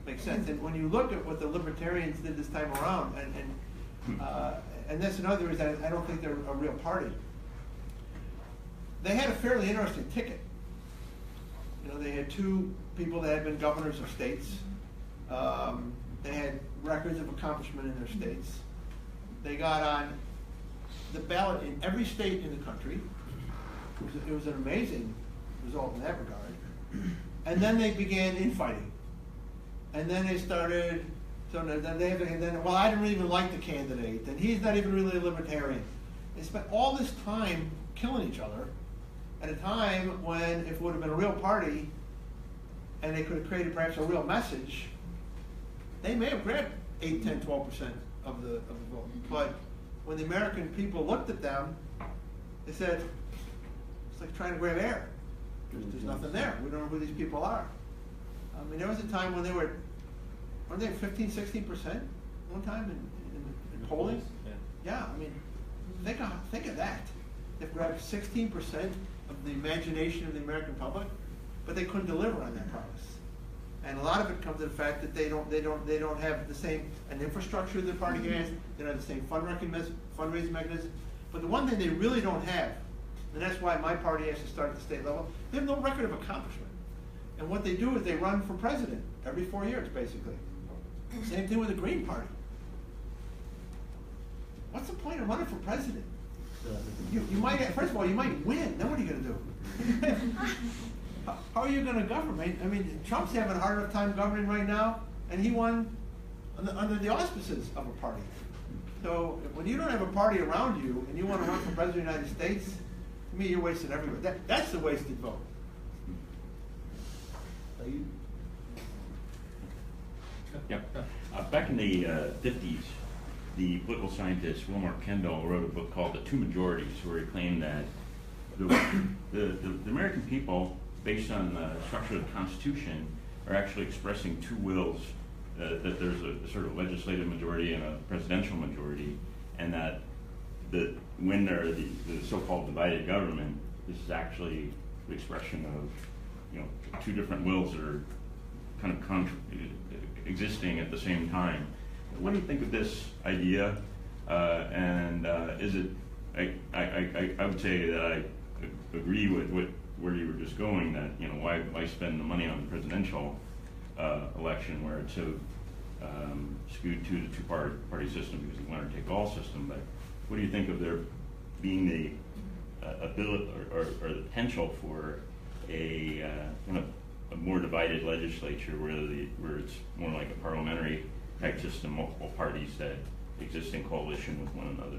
make sense. And when you look at what the Libertarians did this time around, and that's another reason I don't think they're a real party. They had a fairly interesting ticket. They had 2 people that had been governors of states. They had records of accomplishment in their states. They got on the ballot in every state in the country. It was an amazing result in that regard. And then they began infighting. And then they started, well, I didn't even like the candidate, and he's not even really a libertarian. They spent all this time killing each other at a time when, if it would have been a real party, and they could have created perhaps a real message, they may have grabbed 8, 10, 12% of the vote. But when the American people looked at them, they said, it's like trying to grab air. There's nothing there. We don't know who these people are. I mean, there was a time when they were they 15, 16%? one time in polling? Yeah, I mean, think of that. They've grabbed 16% of the imagination of the American public, but they couldn't deliver on that promise. And a lot of it comes to the fact that they don't have the same an infrastructure the party has. They don't have the same fundraising mechanism. But the one thing they really don't have, and that's why my party has to start at the state level, they have no record of accomplishment. And what they do is they run for president every 4 years, basically. Same thing with the Green Party. What's the point of running for president? You might, first of all, you might win. Then what are you going to do? How are you going to govern? I mean, Trump's having a hard enough time governing right now, and he won under the auspices of a party. So when you don't have a party around you and you want to run for president of the United States, to me, you're wasting everywhere. That's the wasted vote. Yep. Back in the 50s, the political scientist Wilmer Kendall wrote a book called The Two Majorities, where he claimed that the American people, based on the structure of the Constitution, are actually expressing two wills, that there's a sort of legislative majority and a presidential majority, and that when there are the so-called divided government, this is actually the expression of two different wills that are kind of existing at the same time. What do you think of this idea? And is it? I would say that I agree with where you were just going. That why spend the money on the presidential election where it's so skewed to the two-party system because the winner-take-all system. But what do you think of there being the ability or the potential for a more divided legislature where it's more like a parliamentary type system, multiple parties that exist in coalition with one another,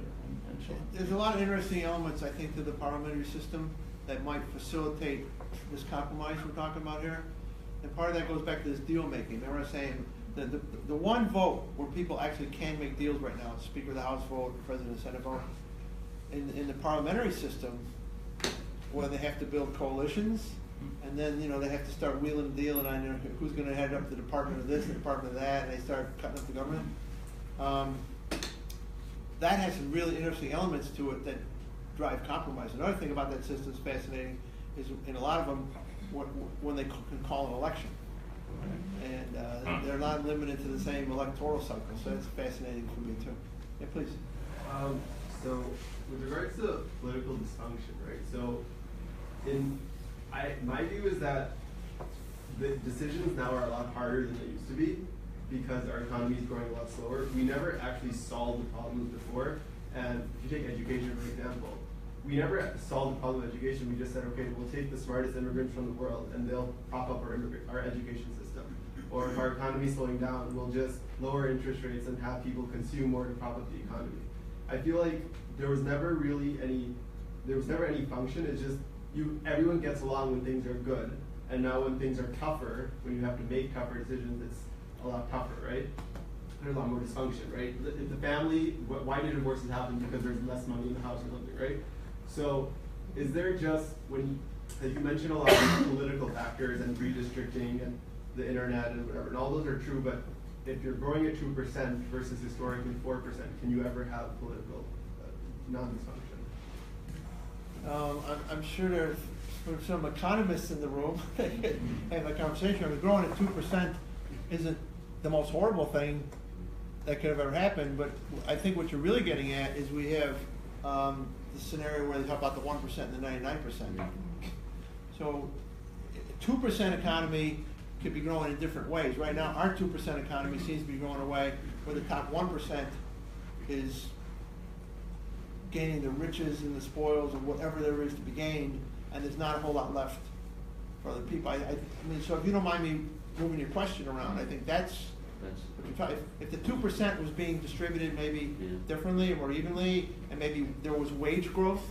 and so on? There's a lot of interesting elements, I think, to the parliamentary system that might facilitate this compromise we're talking about here. And part of that goes back to this deal making. Remember I was saying that the one vote where people actually can make deals right now is Speaker of the House vote, President of the Senate vote. In the parliamentary system, where they have to build coalitions, and then they have to start wheeling and dealing on who's going to head up the department of this, the department of that, and they start cutting up the government. That has some really interesting elements to it that drive compromise. Another thing about that system is fascinating is in a lot of them when they can call an election, and they're not limited to the same electoral cycle. So that's fascinating for me too. Yeah, please. So with regards to political dysfunction, right? So my view is that the decisions now are a lot harder than they used to be because our economy is growing a lot slower. We never actually solved the problems before. And if you take education, for example, we never solved the problem of education. We just said, okay, we'll take the smartest immigrants from the world and they'll prop up our education system. Or if our economy is slowing down, we'll just lower interest rates and have people consume more to prop up the economy. I feel like there was never any function. It's just everyone gets along when things are good, and now when things are tougher, when you have to make tougher decisions, it's a lot tougher, right? There's a lot more dysfunction, right? If the family, why do divorces happen? Because there's less money in the house or something, right? So, is there just you mentioned a lot of political factors and redistricting and the internet and whatever, and all those are true, but if you're growing at 2% versus historically 4%, can you ever have political non-dysfunction? I'm sure there's some economists in the room that have a conversation. I mean, growing at 2% isn't the most horrible thing that could have ever happened, but I think what you're really getting at is we have the scenario where they talk about the 1% and the 99%. So 2% economy could be growing in different ways. Right now, our 2% economy seems to be growing away where the top 1% is gaining the riches and the spoils of whatever there is to be gained, and there's not a whole lot left for other people. I mean, so if you don't mind me moving your question around, I think that's what you're talking. If the 2% was being distributed maybe differently or more evenly, and maybe there was wage growth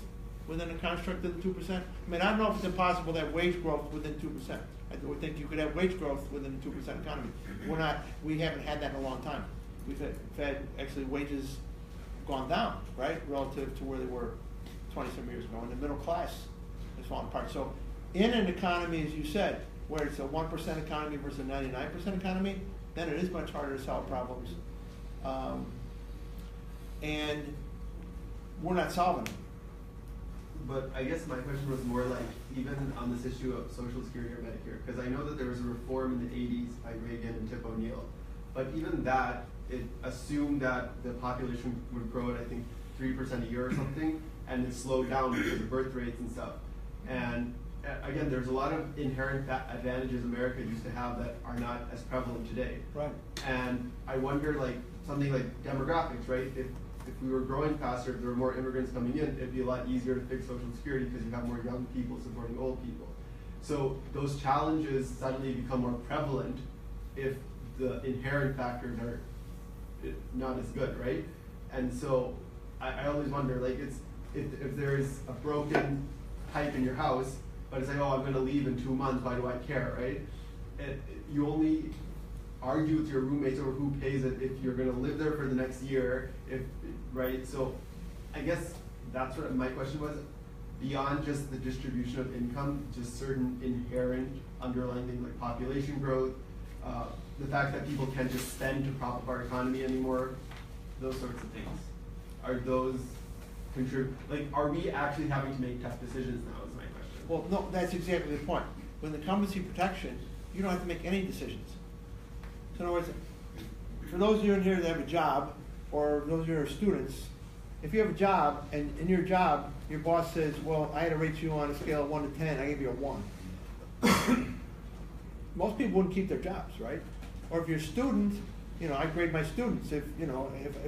within the construct of the 2%. I mean, I don't know if it's impossible to have wage growth within 2%. I would think you could have wage growth within the 2% economy. We haven't had that in a long time. We've had actually wages gone down, right, relative to where they were 20-some years ago, and the middle class is falling apart. So in an economy, as you said, where it's a 1% economy versus a 99% economy, then it is much harder to solve problems. And we're not solving them. But I guess my question was more like, even on this issue of Social Security or Medicare, because I know that there was a reform in the 80s by Reagan and Tip O'Neill, but even that, it assumed that the population would grow at, I think, 3% a year or something, and it slowed down because of birth rates and stuff. And again, there's a lot of inherent advantages America used to have that are not as prevalent today. Right. And I wonder, like, something like demographics, right? If we were growing faster, if there were more immigrants coming in, it'd be a lot easier to fix Social Security because you have more young people supporting old people. So those challenges suddenly become more prevalent if the inherent factors are not as good, right? And so I always wonder, like, if there's a broken pipe in your house, but it's like, oh, I'm going to leave in 2 months, why do I care, right? You only argue with your roommates over who pays it if you're going to live there for the next year, right? So I guess that's what my question was. Beyond just the distribution of income, just certain inherent underlying things like population growth, the fact that people can't just spend to prop up our economy anymore, those sorts of things. Are those like, are we actually having to make tough decisions now is my question. Well, no, that's exactly the point. With incumbency protection, you don't have to make any decisions. So in other words, for those of you in here that have a job, or those of you who are students, if you have a job, and in your job, your boss says, well, I had to rate you on a scale of 1 to 10, I gave you a 1. Most people wouldn't keep their jobs, right? Or if you're a student, you know, I grade my students. If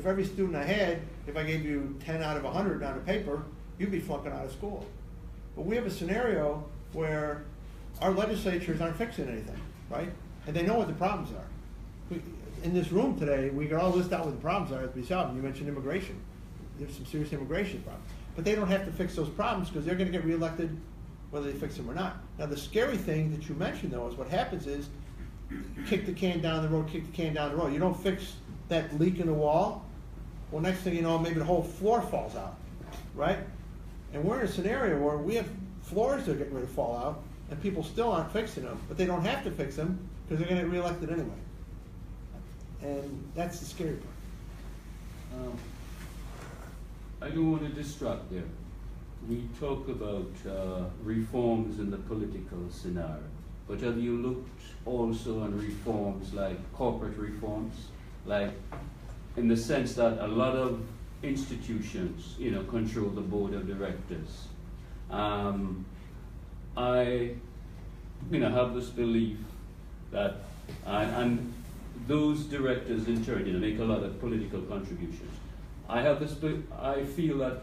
every student I had, if I gave you 10 out of 100 on a paper, you'd be flunking out of school. But we have a scenario where our legislatures aren't fixing anything, right? And they know what the problems are. In this room today, we can all list out what the problems are as we solve them. You mentioned immigration. There's some serious immigration problems. But they don't have to fix those problems because they're going to get reelected whether they fix them or not. Now, the scary thing that you mentioned, though, is what happens is you kick the can down the road, You don't fix that leak in the wall. Well, next thing you know, maybe the whole floor falls out, right? And we're in a scenario where we have floors that are getting ready to fall out, and people still aren't fixing them, but they don't have to fix them because they're going to get reelected anyway. And that's the scary part. I don't want to distract there. We talk about reforms in the political scenario, but have you looked also on reforms like corporate reforms, like in the sense that a lot of institutions, you know, control the board of directors. I, you know, have this belief that, and those directors in turn, you know, make a lot of political contributions. I feel that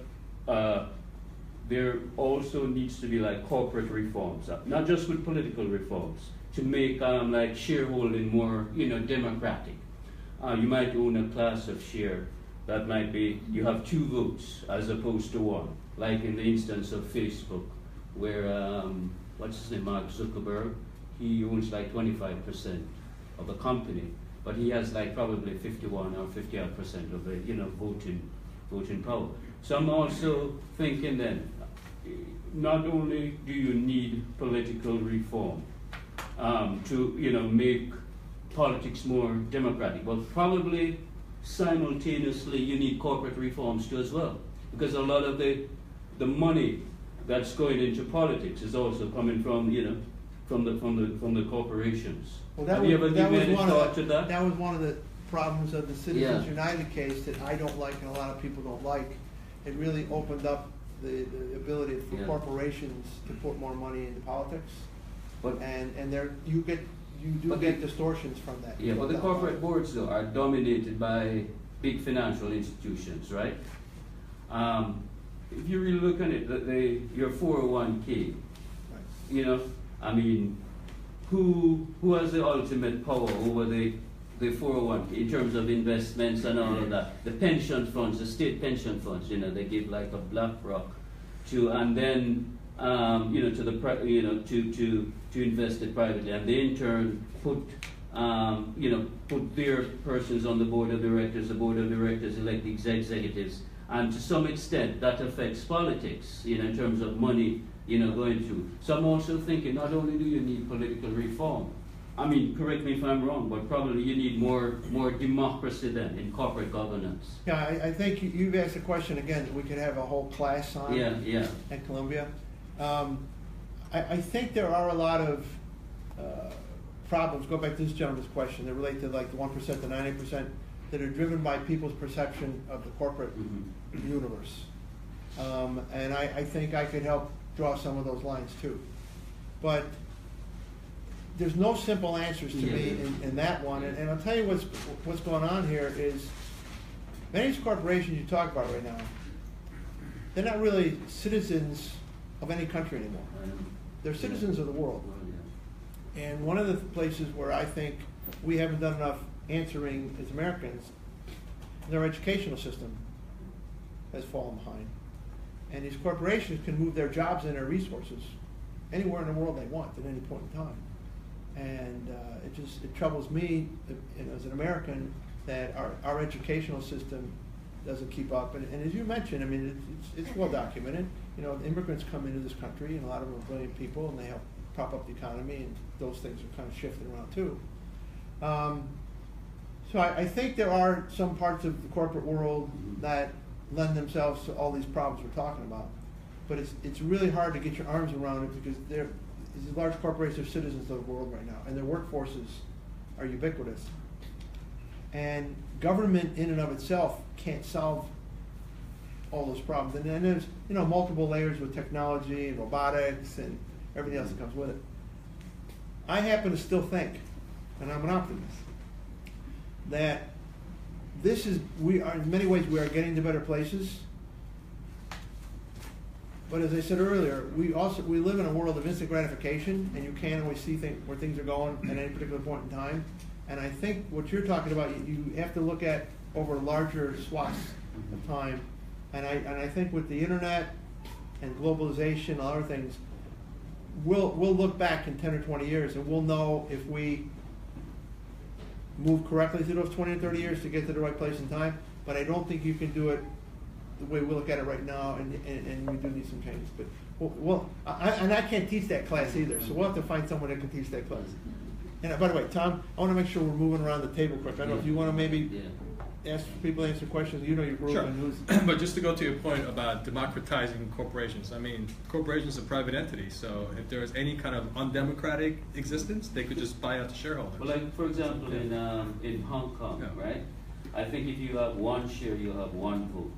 there also needs to be like corporate reforms, not just with political reforms, to make like shareholding more, you know, democratic. You might own a class of share that might be, you have 2 votes as opposed to 1, like in the instance of Facebook, where, what's his name, Mark Zuckerberg, he owns like 25% of the company, but he has like probably 51 or 50% of the, you know, voting power. So I'm also thinking then, not only do you need political reform to, you know, make politics more democratic, but probably simultaneously you need corporate reforms too as well, because a lot of the money that's going into politics is also coming from, you know, from the corporations. Well, that Have you ever given any thought to that? That was one of the problems of the Citizens United case that I don't like and a lot of people don't like. It really opened up the ability for corporations to put more money into politics, and there you get distortions from that. Yeah, but the corporate boards though are dominated by big financial institutions, right? If you really look at it, your 401k, you know, I mean, who has the ultimate power over the 401k in terms of investments and all of that? The pension funds, the state pension funds, you know, they give like a BlackRock to, and then you know, to the you know, to invest it privately, and they in turn put you know, put their persons on the board of directors. The board of directors elect the executives, and to some extent that affects politics, you know, in terms of money, you know, going through. So I'm also thinking, not only do you need political reform, I mean, correct me if I'm wrong, but probably you need more democracy then in corporate governance. Yeah, I think you've asked a question again that we could have a whole class on Yeah. at Columbia. I think there are a lot of problems, go back to this gentleman's question, that relate to like the 1% to 90% that are driven by people's perception of the corporate universe. And I think I could help draw some of those lines too. But there's no simple answers to me in that one. And I'll tell you what's going on here is many of these corporations you talk about right now, they're not really citizens of any country anymore. They're citizens of the world. And one of the places where I think we haven't done enough answering as Americans is our educational system has fallen behind. And these corporations can move their jobs and their resources anywhere in the world they want at any point in time. And it troubles me as an American that our educational system doesn't keep up. And as you mentioned, I mean, it's well documented. You know, immigrants come into this country, and a lot of them are brilliant people, and they help prop up the economy, and those things are kind of shifting around too. So I think there are some parts of the corporate world that lend themselves to all these problems we're talking about. But it's really hard to get your arms around it because these large corporations are citizens of the world right now, and their workforces are ubiquitous. And government in and of itself can't solve all those problems. And then there's, you know, multiple layers with technology and robotics and everything else that comes with it. I happen to still think, and I'm an optimist, that in many ways we are getting to better places. But as I said earlier, we live in a world of instant gratification, and you can't always see where things are going at any particular point in time. And I think what you're talking about, you have to look at over larger swaths of time. And I think with the internet and globalization and other things, we'll look back in 10 or 20 years and we'll know if we move correctly through those 20 or 30 years to get to the right place in time. But I don't think you can do it the way we look at it right now, and we do need some changes. But I can't teach that class either, so we'll have to find someone that can teach that class. And by the way, Tom, I want to make sure we're moving around the table quick. I don't know if you want to maybe ask people to answer questions. You know your group. Sure. And who's But just to go to your point about democratizing corporations, I mean, corporations are private entities, so if there is any kind of undemocratic existence, they could just buy out the shareholders. Well, like for example, in Hong Kong, right? I think if you have one share, you have one vote.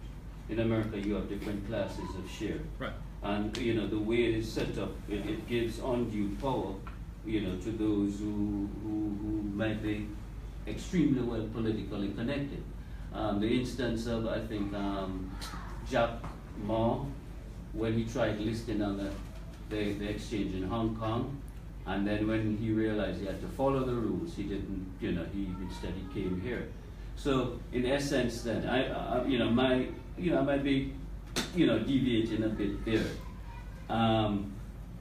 In America, you have different classes of share. Right. And you know the way it is set up, it gives undue power, you know, to those who might be extremely well politically connected. The instance of, I think, Jack Ma, when he tried listing on the exchange in Hong Kong, and then when he realized he had to follow the rules, he didn't, you know, instead he came here. So in essence, then I might be, you know, deviating a bit there.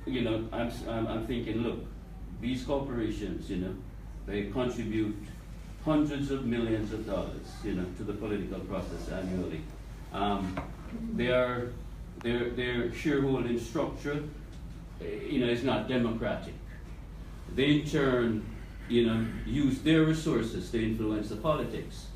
You know, I'm thinking, look, these corporations, you know, they contribute hundreds of millions of dollars, you know, to the political process annually. Their shareholding structure, you know, is not democratic. They in turn, you know, use their resources to influence the politics.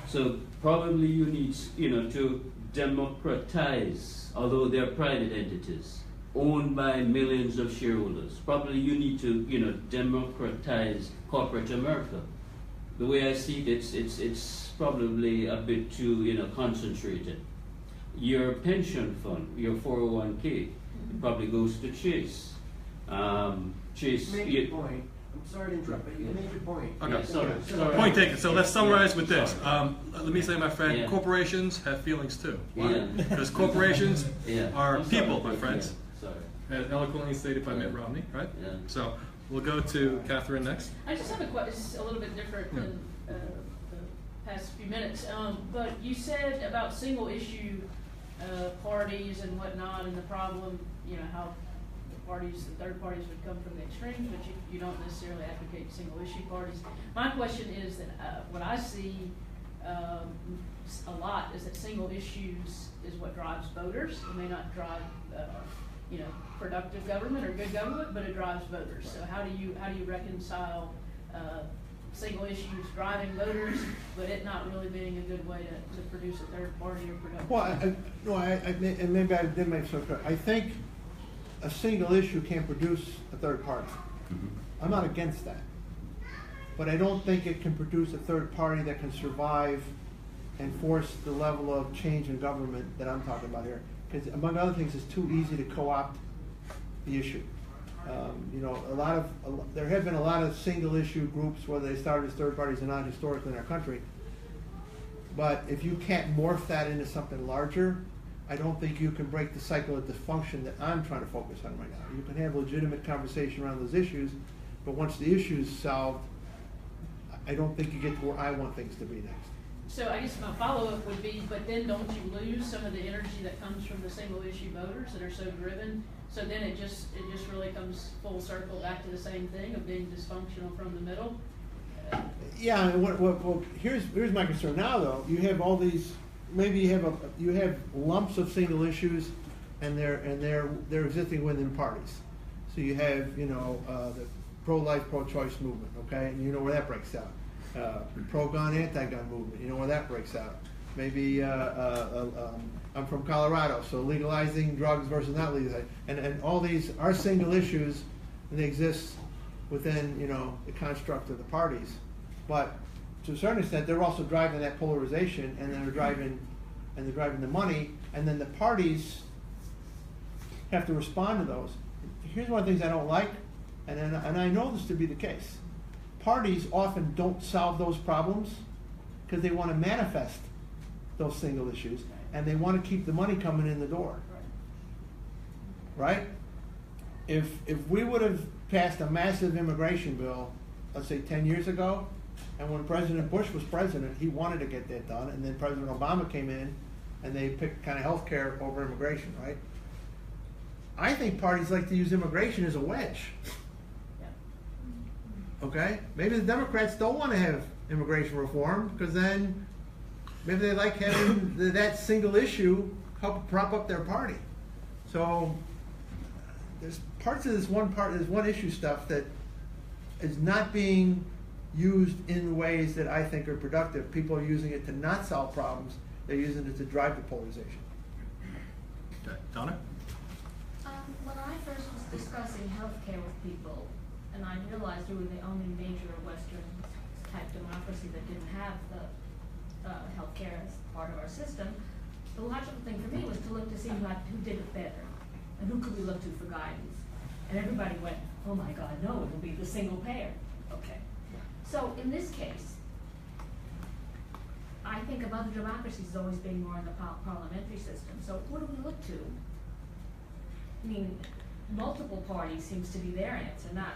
So probably you need, you know, to democratize, although they're private entities owned by millions of shareholders. Probably you need to, you know, democratize corporate America. The way I see it, it's probably a bit too, you know, concentrated. Your pension fund, your 401k, it probably goes to Chase. Chase. Make your point. I'm sorry to interrupt, but you made your point. Okay. Sorry. Point taken. So let's summarize with this. Let me say, my friend, Yeah. corporations have feelings too. Yeah. Because corporations are I'm people, sorry. my friends. Yeah. Sorry. As eloquently stated by Mitt Romney, right? Yeah. So we'll go to Catherine next. I just have a question. It's a little bit different than the past few minutes. But you said about single issue parties and whatnot, and the problem, you know, how the third parties would come from the extremes, but you don't necessarily advocate single issue parties. My question is that what I see a lot is that single issues is what drives voters. It may not drive productive government or good government, but it drives voters. So how do you reconcile single issues driving voters, but it not really being a good way to produce a third party or productive? Well, and maybe I didn't make so clear. I think a single issue can produce a third party. I'm not against that. But I don't think it can produce a third party that can survive and force the level of change in government that I'm talking about here. Because among other things, it's too easy to co-opt the issue. There have been a lot of single issue groups, whether they started as third parties or not historically in our country. But if you can't morph that into something larger, I don't think you can break the cycle of dysfunction that I'm trying to focus on right now. You can have legitimate conversation around those issues, but once the issue's solved, I don't think you get to where I want things to be next. So I guess my follow-up would be, but then don't you lose some of the energy that comes from the single issue voters that are so driven? So then it just really comes full circle back to the same thing of being dysfunctional from the middle? Yeah, and here's my concern now though. You have all these, maybe you have lumps of single issues and they're existing within parties. So you have, the pro-life, pro-choice movement, okay? And you know where that breaks out. Pro-gun, anti-gun movement, you know where that breaks out. Maybe I'm from Colorado, so legalizing drugs versus not legalizing, and all these are single issues, and they exist within the construct of the parties. But to a certain extent, they're also driving that polarization, and they're driving the money, and then the parties have to respond to those. Here's one of the things I don't like, and I know this to be the case. Parties often don't solve those problems because they want to manifest those single issues, and they want to keep the money coming in the door. Right? If we would have passed a massive immigration bill, let's say 10 years ago, and when President Bush was president, he wanted to get that done, and then President Obama came in, and they picked kind of health care over immigration, right? I think parties like to use immigration as a wedge. Okay? Maybe the Democrats don't want to have immigration reform, because then maybe they like having that single issue help prop up their party. So there's parts of this one issue stuff that is not being used in ways that I think are productive. People are using it to not solve problems. They're using it to drive the polarization. Okay. Donna? When I first was discussing healthcare with people, and I realized we were the only major Western type democracy that didn't have the healthcare as part of our system, the logical thing for me was to look to see who did it better, and who could we look to for guidance. And everybody went, oh my God, no, it will be the single payer. Okay. So in this case, I think of other democracies as always being more in the parliamentary system. So what do we look to? I mean, multiple parties seems to be their answer, not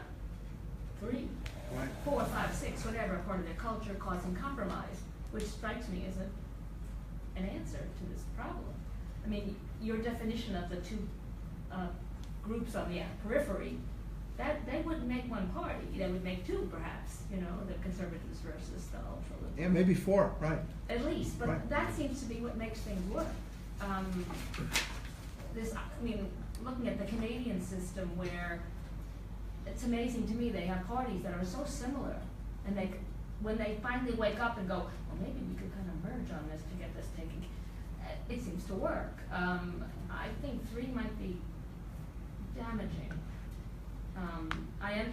3, 4, 5, 6, whatever, part of their culture causing compromise, which strikes me as an answer to this problem. I mean, your definition of the two groups on the periphery, that they wouldn't make one party. They would make 2, perhaps, the conservatives versus the ultra-liberals. Yeah, maybe 4, right. At least, but right. That seems to be what makes things work. Looking at the Canadian system, where it's amazing to me, they have parties that are so similar, and when they finally wake up and go, well, maybe we could kind of merge on this to get this taken, it seems to work. I think 3 might be damaging. I am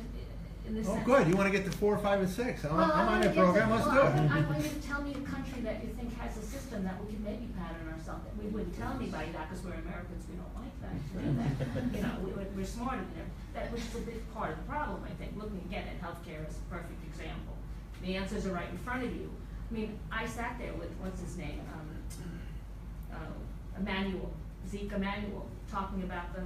in this sense. Good. You want to get to 4, 5, and 6. I'm on that program. Let's do it. I want you to tell me a country that you think has a system that we can maybe pattern ourselves. We wouldn't tell anybody that because we're Americans. We don't like that to do that. We're smarter than them. Which is a big part of the problem, I think. Looking again at healthcare as a perfect example. The answers are right in front of you. I mean, I sat there with what's his name, Zeke Emanuel, talking about the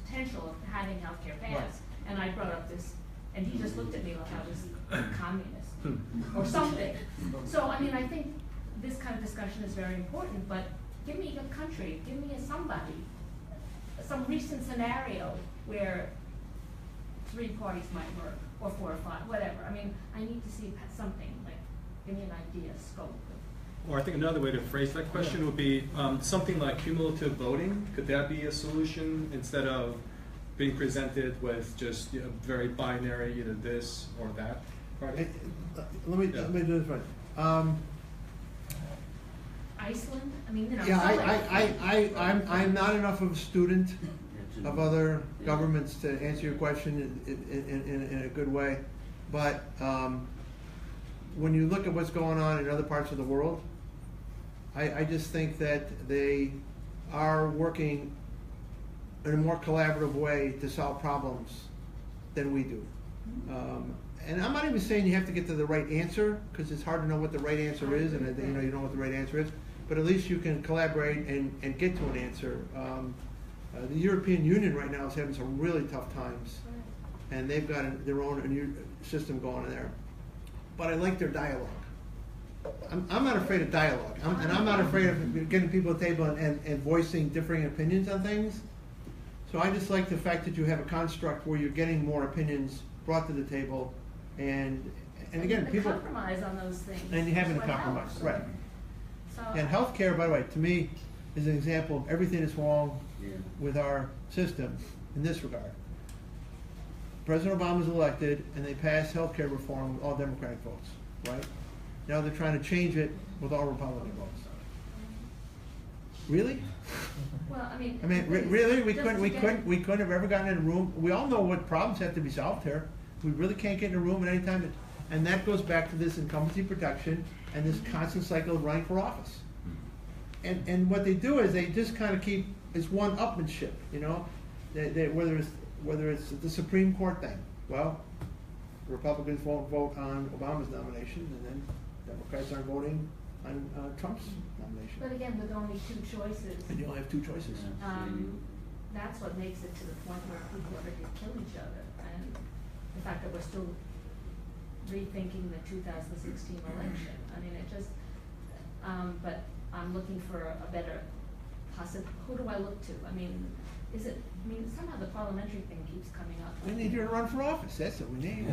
potential of having healthcare pass, right. And I brought up this. And he just looked at me like I was a communist or something. So, I mean, I think this kind of discussion is very important, but give me a country, give me somebody, some recent scenario where 3 parties might work, or 4 or 5, whatever. I mean, I need to see something, like, give me an idea, scope. Or I think another way to phrase that question would be something like cumulative voting. Could that be a solution instead of being presented with just very binary, either this or that party? Let me do this right. Iceland, I mean, you know. Yeah, I'm not enough of a student That's of other governments to answer your question in a good way. But when you look at what's going on in other parts of the world, I just think that they are working in a more collaborative way to solve problems than we do. And I'm not even saying you have to get to the right answer, because it's hard to know what the right answer is, and you know what the right answer is. But at least you can collaborate and get to an answer. The European Union right now is having some really tough times, and they've got their own system going in there. But I like their dialogue. I'm not afraid of dialogue, and I'm not afraid of getting people at the table and voicing differing opinions on things. So I just like the fact that you have a construct where you're getting more opinions brought to the table, and again, people compromise on those things. And you're having is a what compromise, helps. right? So, And healthcare, by the way, to me, is an example of everything that's wrong Yeah. with our system in this regard. President Obama was elected, and they passed healthcare reform with all Democratic votes, right? Now they're trying to change it with all Republican votes. Really? well, I mean. Really? We just to couldn't have ever gotten in a room. We all know what problems have to be solved here. We really can't get in a room at any time. And that goes back to this incumbency protection and this constant cycle of running for office. And what they do is they just kind of keep, it's one-upmanship, you know? Whether it's the Supreme Court thing. Well, Republicans won't vote on Obama's nomination, and then Democrats aren't voting on Trump's nomination. But again, with only two choices, And you only have two choices. that's what makes it to the point where people are ready to kill each other. And the fact that we're still rethinking the 2016 election. I mean, it just, but I'm looking for a better who do I look to? I mean, somehow the parliamentary thing keeps coming up. We need you to run for office, that's what we need.